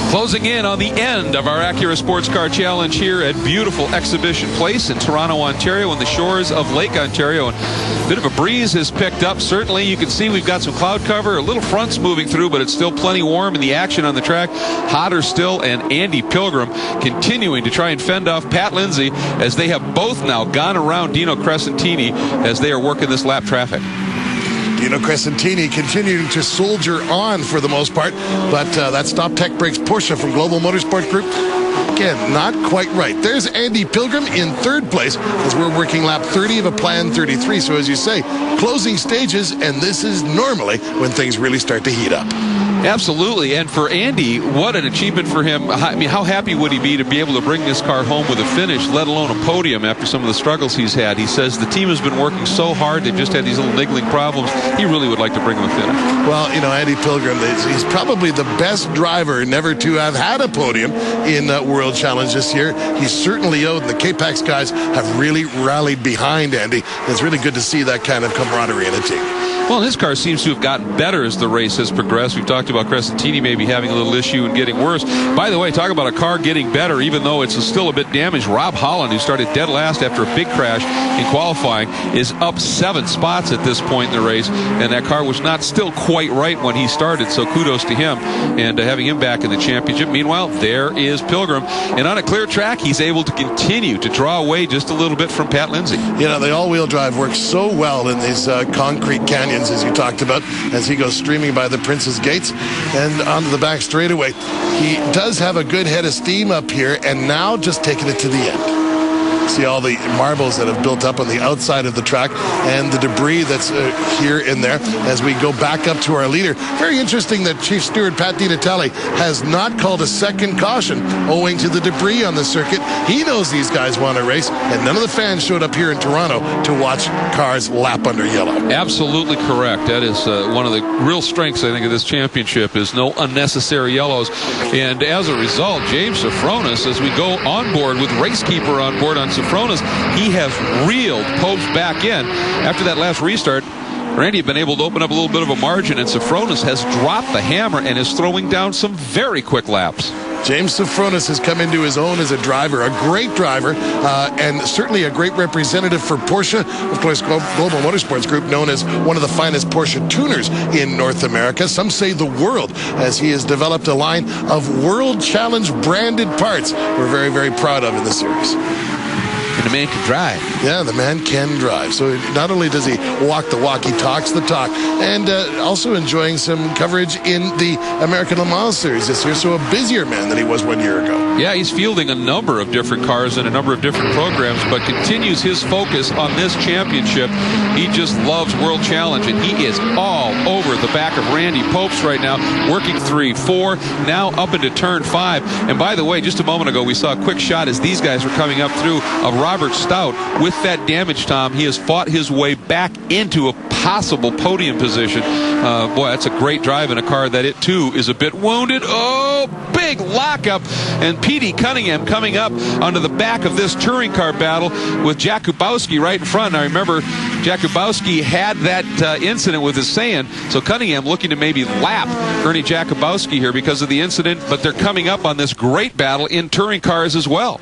A: Closing in on the end of our Acura Sports Car Challenge here at beautiful Exhibition Place in Toronto, Ontario, on the shores of Lake Ontario. And a bit of a breeze has picked up. Certainly, you can see we've got some cloud cover, a little fronts moving through, but it's still plenty warm, and the action on the track hotter still. And Andy Pilgrim continuing to try and fend off Pat Lindsay as they have both now gone around Dino Crescentini as they are working this lap traffic.
E: Dino Crescentini continuing to soldier on for the most part, but that Stop Tech Brakes Porsche from Global Motorsport Group, again, not quite right. There's Andy Pilgrim in 3rd place as we're working lap 30 of a planned 33. So as you say, closing stages, and this is normally when things really start to heat up.
A: Absolutely, and for Andy, what an achievement for him. I mean, how happy would he be to be able to bring this car home with a finish, let alone a podium after some of the struggles he's had. He says the team has been working so hard, they've just had these little niggling problems. He really would like to bring them a finish. Well,
E: you know, Andy Pilgrim, he's probably the best driver never to have had a podium in World Challenge this year. He's certainly owed, and the K-Pax guys have really rallied behind Andy. It's really good to see that kind of camaraderie in a team.
A: Well, his car seems to have gotten better as the race has progressed. We've talked about Crescentini maybe having a little issue and getting worse. By the way, talk about a car getting better, even though it's still a bit damaged. Rob Holland, who started dead last after a big crash in qualifying, is up 7 spots at this point in the race. And that car was not still quite right when he started, so kudos to him and having him back in the championship. Meanwhile, there is Pilgrim. And on a clear track, he's able to continue to draw away just a little bit from Pat Lindsay.
E: You know, the all-wheel drive works so well in these concrete canyons, as you talked about, as he goes streaming by the Prince's Gates and onto the back straightaway. He does have a good head of steam up here, and now just taking it to the end. See all the marbles that have built up on the outside of the track and the debris that's here and there as we go back up to our leader. Very interesting that Chief Steward Pat DiNatale has not called a second caution owing to the debris on the circuit. He knows these guys want to race, and none of the fans showed up here in Toronto to watch cars lap under yellow.
A: Absolutely correct. That is one of the real strengths, I think, of this championship is no unnecessary yellows. And as a result, James Sofronis, as we go on board with Racekeeper on board on Sofronis, he has reeled Popes back in. After that last restart, Randy had been able to open up a little bit of a margin, and Sofronis has dropped the hammer and is throwing down some very quick laps.
E: James Sofronis has come into his own as a driver, a great driver, and certainly a great representative for Porsche. Of course, Global Motorsports Group, known as one of the finest Porsche tuners in North America. Some say the world, as he has developed a line of World Challenge branded parts we're very, very proud of in the series.
A: And the man can drive.
E: Yeah, the man can drive. So not only does he walk the walk, he talks the talk. And also enjoying some coverage in the American Le Mans Series this year. So a busier man than he was 1 year ago.
A: Yeah, he's fielding a number of different cars in a number of different programs, but continues his focus on this championship. He just loves World Challenge, and he is all over the back of Randy Popes right now, working 3, 4, now up into turn 5. And by the way, just a moment ago, we saw a quick shot as these guys were coming up through of Robert Stout. With that damage, Tom, he has fought his way back into a possible podium position. Boy, that's a great drive in a car that it, too, is a bit wounded. Oh, big lockup. And Petey Cunningham coming up onto the back of this touring car battle with Jakubowski right in front. Now, remember, Jakubowski had that incident with his Saiyan, so Cunningham looking to maybe lap Ernie Jakubowski here because of the incident, but they're coming up on this great battle in touring cars as well.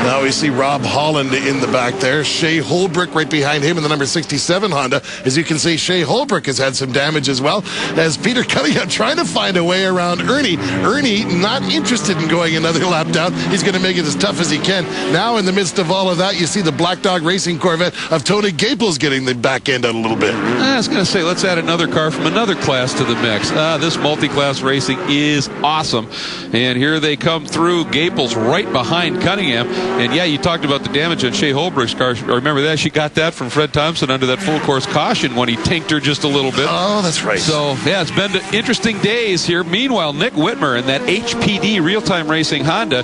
E: Now we see Rob Holland in the back there. Shea Holbrook right behind him in the number 67 Honda. As you can see, Shea Holbrook has had some damage as well. As Peter Cunningham trying to find a way around Ernie. Ernie not interested in going another lap down. He's going to make it as tough as he can. Now in the midst of all of that, you see the Black Dog Racing Corvette of Tony Gaples getting the back end out a little bit.
A: I was going to say, let's add another car from another class to the mix. This multi-class racing is awesome. And here they come through. Gaples right behind Cunningham. And yeah, you talked about the damage on Shea Holbrook's car. Remember that? She got that from Fred Thompson under that full course caution when he tanked her just a little bit.
E: Oh, that's right.
A: So, yeah, it's been interesting days here. Meanwhile, Nick Whitmer in that HPD real-time racing Honda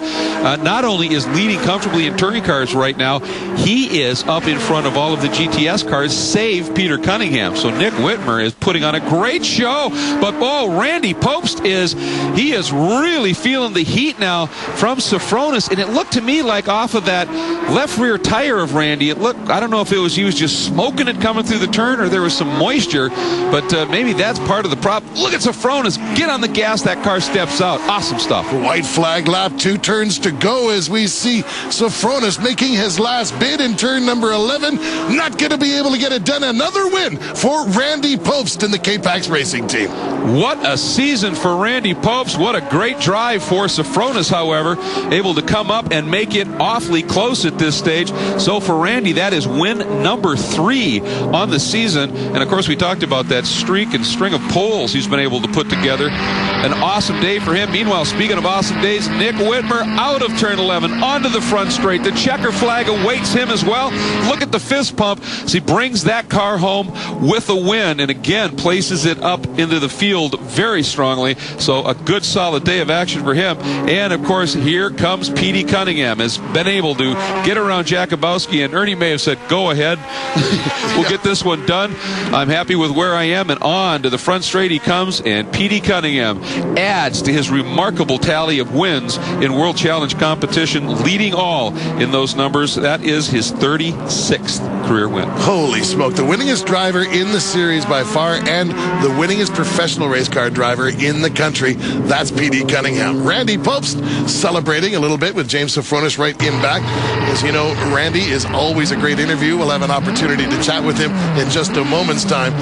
A: not only is leading comfortably in touring cars right now, he is up in front of all of the GTS cars, save Peter Cunningham. So Nick Whitmer is putting on a great show. But, Randy Popst is really feeling the heat now from Sofronis. And it looked to me like off of that left rear tire of Randy, it looked, I don't know if he was just smoking it coming through the turn or there was some moisture, but maybe that's part of the problem. Look at Sofronis. Get on the gas. That car steps out. Awesome stuff.
C: White flag lap, 2 turns to go as we see Sofronis making his last bid in turn number 11. Not going to be able to get it done. Another win for Randy Popst in the K-Pax Racing team.
A: What a season for Randy Popst. What a great drive for Sofronis, however, able to come up and make it awfully close at this stage. So for Randy, that is win number 3 on the season. And of course, we talked about that streak and string of poles he's been able to put together. An awesome day for him. Meanwhile, speaking of awesome days, Nick Whitmer out of turn 11 onto the front straight. The checker flag awaits him as well. Look at the fist pump as he brings that car home with a win and again places it up into the field very strongly. So a good solid day of action for him. And of course, here comes Petey Cunningham, has been able to get around Jakubowski, and Ernie may have said, go ahead. We'll get this one done. I'm happy with where I am, and on to the front straight he comes, and Petey Cunningham adds to his remarkable tally of wins in World Challenge competition, leading all in those numbers. That is his 36th career win.
E: Holy smoke. The winningest driver in the series by far and the winningest professional race car driver in the country. That's Petey Cunningham. Randy Popst celebrating a little bit with James Sofronis right in back. As you know, Randy is always a great interview. We'll have an opportunity to chat with him in just a moment's time.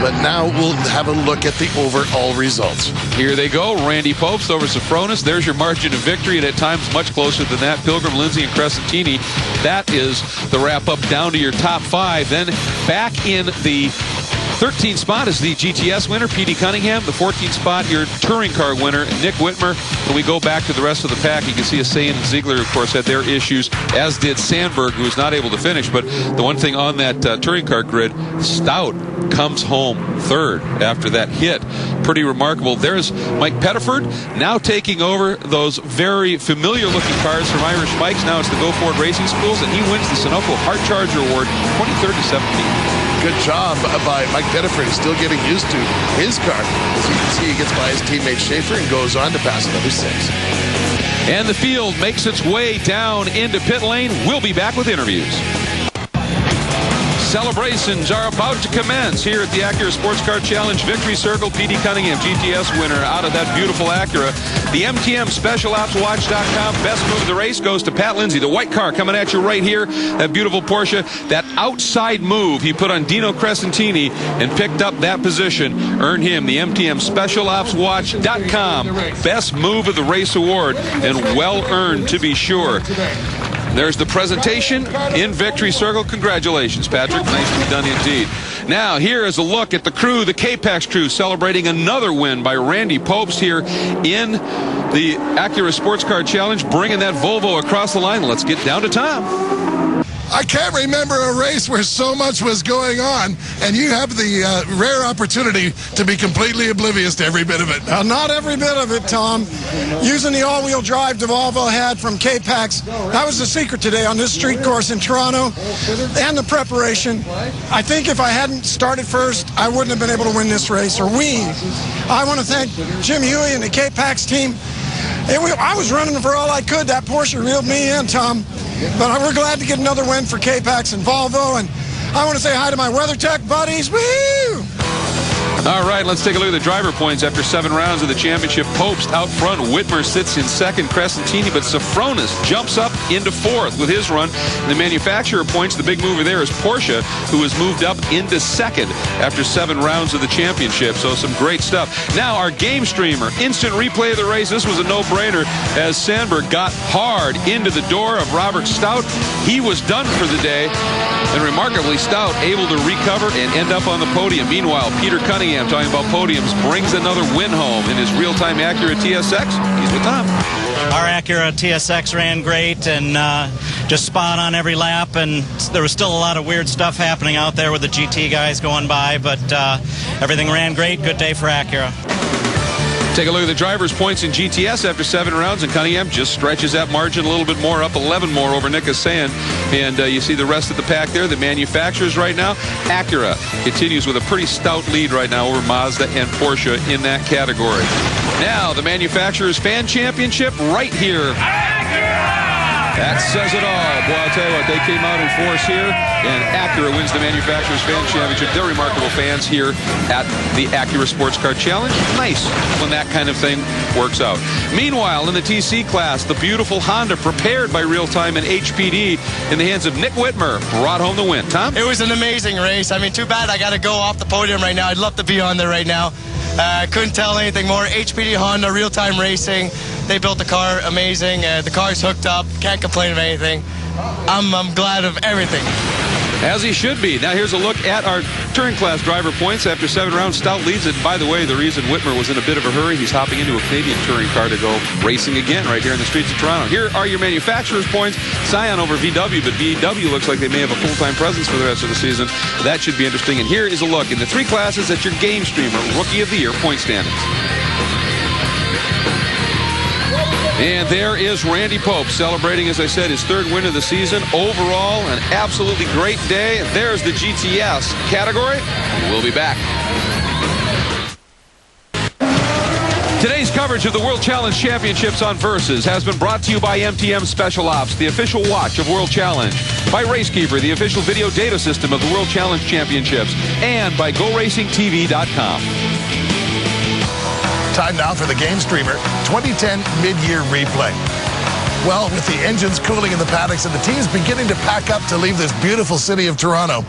E: But now we'll have a look at the overall results.
A: Here they go. Randy Popst over Sofronis. There's your margin of victory, and at times much closer than that. Pilgrim, Lindsay, and Crescentini. That is the wrap-up down to your top 5. Then back in the 13th spot is the GTS winner, Petey Cunningham. The 14th spot, your touring car winner, Nick Whitmer. When we go back to the rest of the pack, you can see Asayan and Ziegler, of course, had their issues, as did Sandberg, who was not able to finish. But the one thing on that touring car grid, Stout comes home 3rd after that hit. Pretty remarkable. There's Mike Pettiford now taking over those very familiar-looking cars from Irish Mikes. Now it's the Go Ford Racing Schools, and he wins the Sunoco Heart Charger Award 2013-17.
E: Good job by Mike Pettiford. He's still getting used to his car. As you can see, he gets by his teammate Schaefer and goes on to pass another 6.
A: And the field makes its way down into pit lane. We'll be back with interviews. Celebrations are about to commence here at the Acura Sports Car Challenge Victory Circle. Petey Cunningham, GTS winner, out of that beautiful Acura. The MTM SpecialOpsWatch.com best move of the race goes to Pat Lindsay. The white car coming at you right here. That beautiful Porsche. That outside move he put on Dino Crescentini and picked up that position. Earned him the MTM SpecialOpsWatch.com best move of the race award, and well earned to be sure. There's the presentation in Victory Circle. Congratulations, Patrick. Nicely done indeed. Now, here is a look at the crew, the K-Pax crew, celebrating another win by Randy Popst here in the Acura Sports Car Challenge, bringing that Volvo across the line. Let's get down to Tom.
C: I can't remember a race where so much was going on, and you have the rare opportunity to be completely oblivious to every bit of it.
H: Not every bit of it, Tom. Using the all-wheel drive DeVolvo had from K-Pax, that was the secret today on this street course in Toronto, and the preparation. I think if I hadn't started first, I wouldn't have been able to win this race, or we. I want to thank Jim Huey and the K-Pax team. I was running for all I could. That Porsche reeled me in, Tom. But we're glad to get another win for K-Pax and Volvo, and I want to say hi to my WeatherTech buddies. Woo!
A: All right, let's take a look at the driver points after 7 rounds of the championship. Popst out front. Whitmer sits in second. Crescentini, but Sofronis jumps up into 4th with his run. And the manufacturer points, the big mover there is Porsche, who has moved up into 2nd after 7 rounds of the championship. So some great stuff. Now our game streamer, instant replay of the race. This was a no-brainer as Sandberg got hard into the door of Robert Stout. He was done for the day. And remarkably, Stout able to recover and end up on the podium. Meanwhile, Peter Cunningham, talking about podiums, brings another win home in his real-time Acura TSX. He's with Tom.
D: Our
R: Acura TSX ran great and just spot on every lap, and there was still a lot of weird stuff happening out there with the GT guys going by, but everything ran great. Good day for Acura.
A: Take a look at the driver's points in GTS after 7 rounds, and Cunningham just stretches that margin a little bit more, up 11 more over Nick Hassan. And you see the rest of the pack there, the manufacturers right now. Acura continues with a pretty stout lead right now over Mazda and Porsche in that category. Now, the Manufacturers Fan Championship right here. That says it all. Boy, I'll tell you what, they came out in force here, and Acura wins the Manufacturers Fan Championship. They're remarkable fans here at the Acura Sports Car Challenge. Nice when that kind of thing works out. Meanwhile, in the TC class, the beautiful Honda, prepared by Real Time and HPD in the hands of Nick Whitmer, brought home the win. Tom?
S: It was an amazing race. I mean, too bad I got to go off the podium right now. I'd love to be on there right now. Couldn't tell anything more. HPD Honda, Real Time Racing. They built the car amazing. The car's hooked up. Can't complain of anything. I'm glad of everything.
A: As he should be. Now here's a look at our touring class driver points after 7 rounds. Stout leads it. By the way, the reason Whitmer was in a bit of a hurry, he's hopping into a Canadian touring car to go racing again right here in the streets of Toronto. Here are your manufacturers' points. Scion over VW, but VW looks like they may have a full-time presence for the rest of the season. That should be interesting. And here is a look in the 3 classes at your Game Streamer Rookie of the Year point standings. And there is Randy Pope celebrating, as I said, his 3rd win of the season. Overall, an absolutely great day. There's the GTS category. We'll be back. Today's coverage of the World Challenge Championships on Versus has been brought to you by MTM Special Ops, the official watch of World Challenge, by RaceKeeper, the official video data system of the World Challenge Championships, and by GoRacingTV.com.
C: Time now for the Game Streamer 2010 Midyear Replay. Well, with the engines cooling in the paddocks and the teams beginning to pack up to leave this beautiful city of Toronto,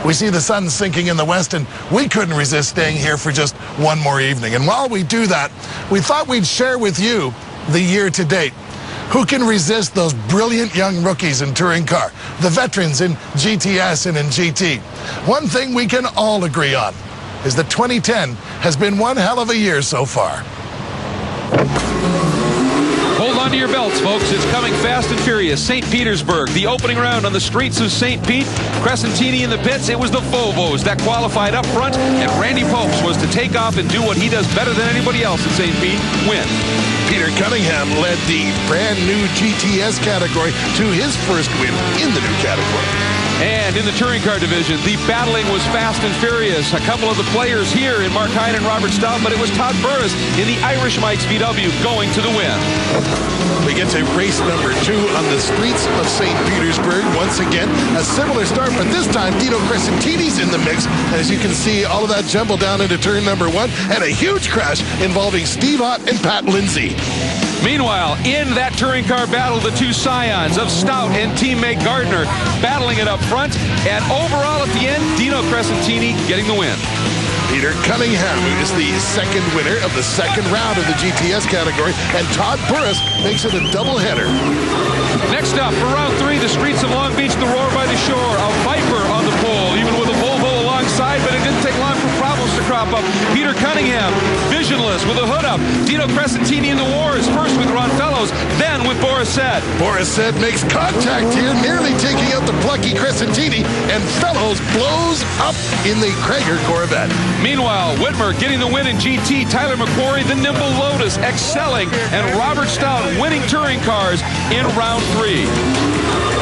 C: we see the sun sinking in the west, and we couldn't resist staying here for just one more evening. And while we do that, we thought we'd share with you the year to date. Who can resist those brilliant young rookies in touring car, the veterans in GTS and in GT? One thing we can all agree on is that 2010 has been one hell of a year so far.
A: Hold on to your belts, folks. It's coming fast and furious. St. Petersburg, the opening round on the streets of St. Pete. Crescentini in the pits. It was the Volvos that qualified up front, and Randy Popes was to take off and do what he does better than anybody else in St. Pete, win.
E: Peter Cunningham led the brand new GTS category to his first win in the new category.
A: And in the touring car division, the battling was fast and furious. A couple of the players here in Mark Hine and Robert Stout, but it was Todd Burris in the Irish Mike's VW going to the win.
E: We get to race number 2 on the streets of St. Petersburg. Once again, a similar start, but this time Dino Crescentini's in the mix. As you can see, all of that jumble down into turn number 1, and a huge crash involving Steve Ott and Pat Lindsay.
A: Meanwhile, in that touring car battle, the 2 Scions of Stout and teammate Gardner battling it up front, and overall at the end, Dino Crescentini getting the win.
E: Peter Cunningham is the second winner of the second round of the GTS category, and Todd Burris makes it a doubleheader.
A: Next up, for round 3, the streets of Long Beach, the Roar by the Shore, a Viper on the pole, even with a Volvo alongside, but it didn't take long for problems to crop up. Peter Cunningham, visionless with a hood up. Dino Crescentini in the wars, first with Ron Fellows, then with Boris Said.
E: Boris Said makes contact here, nearly taking out the plucky Crescentini, and Fellows blows up in the Krager Corvette.
A: Meanwhile, Whitmer getting the win in GT, Tyler McQuarrie, the nimble Lotus, excelling, and Robert Stout winning touring cars in round 3.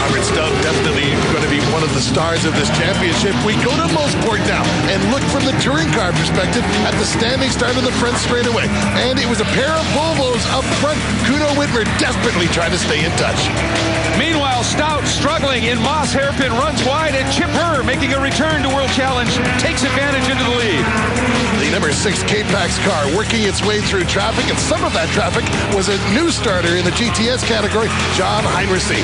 E: Robert Stout definitely going to be one of the stars of this championship. We go to Mosport now and look from the touring car perspective at the standing start of the front straightaway. And it was a pair of Volvos up front. Kuno Whitmer desperately trying to stay in touch.
A: Meanwhile, Stout struggling in Moss hairpin, runs wide, and Chip Herr making a return to World Challenge takes advantage into the lead.
E: The number 6 K-Pax car working its way through traffic, and some of that traffic was a new starter in the GTS category, John Heinrichsey.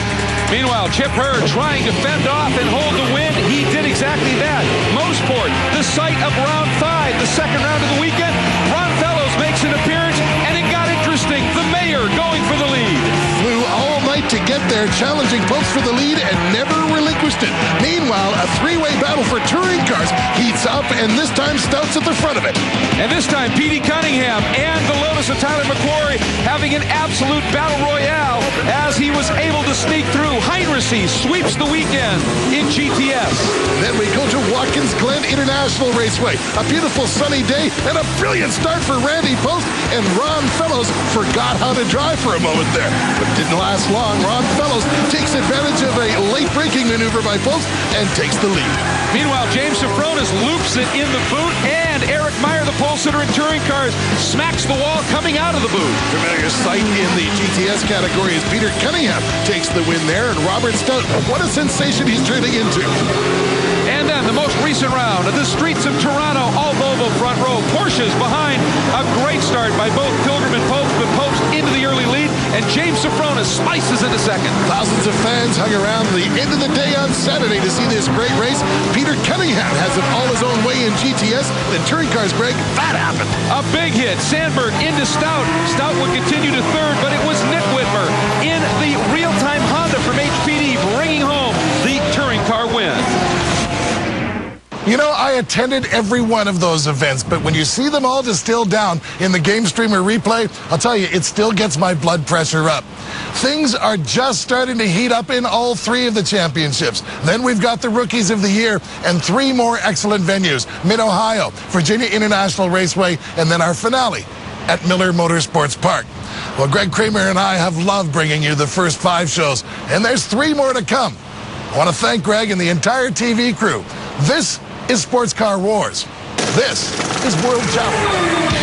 A: Meanwhile, Chip Herr trying to fend off and hold the win. He did exactly that. Mosport, the site of round 5, the second round of the weekend. Ron Fellows makes an appearance, and it got interesting. The mayor going for the lead.
E: Flew all night to get there.
C: there, challenging Popes for the lead and never relinquished it. Meanwhile, a three-way battle for touring cars heats up, and this time Stout's at the front of it.
A: And this time, P.D. Cunningham and the Lotus of Tyler McCrory having an absolute battle royale as he was able to sneak through. Heinrichs sweeps the weekend in GTS.
C: Then we go to Watkins Glen International Raceway. A beautiful sunny day and a brilliant start for Randy Post, and Ron Fellows forgot how to drive for a moment there. But didn't last long. Ron Fellows takes advantage of a late braking maneuver by Post and takes the lead.
A: Meanwhile, James Safronis loops it in the boot, and Eric Meyer, the pole sitter in touring cars, smacks the wall coming out of the boot.
C: Familiar sight in the GTS category as Peter Cunningham takes the win there, and Robert Stout, what a sensation he's turning into.
A: And then the most recent round of the streets of Toronto, all Volvo front row. Porsches behind. A great start by both Pilgrim and Post, but Post into the early lead, and James Safronis slices into second.
C: Thousands of fans hung around the end of the day on Saturday to see this great race. Peter Cunningham has it all his own way in GTS. Then touring cars, Greg, that happened.
A: A big hit. Sandberg into Stout. Stout would continue to third, but it was Nick Whitmer in the real-time Honda from HPD bringing home the touring car win.
C: You know, I attended every one of those events, but when you see them all distilled down in the Game Streamer replay, I'll tell you, it still gets my blood pressure up. Things are just starting to heat up in all three of the championships. Then we've got the Rookies of the Year and three more excellent venues: Mid-Ohio, Virginia International Raceway, and then our finale at Miller Motorsports Park. Well, Greg Kramer and I have loved bringing you the first 5 shows, and there's 3 more to come. I want to thank Greg and the entire TV crew. This is Sports Car Wars. This is World Challenge.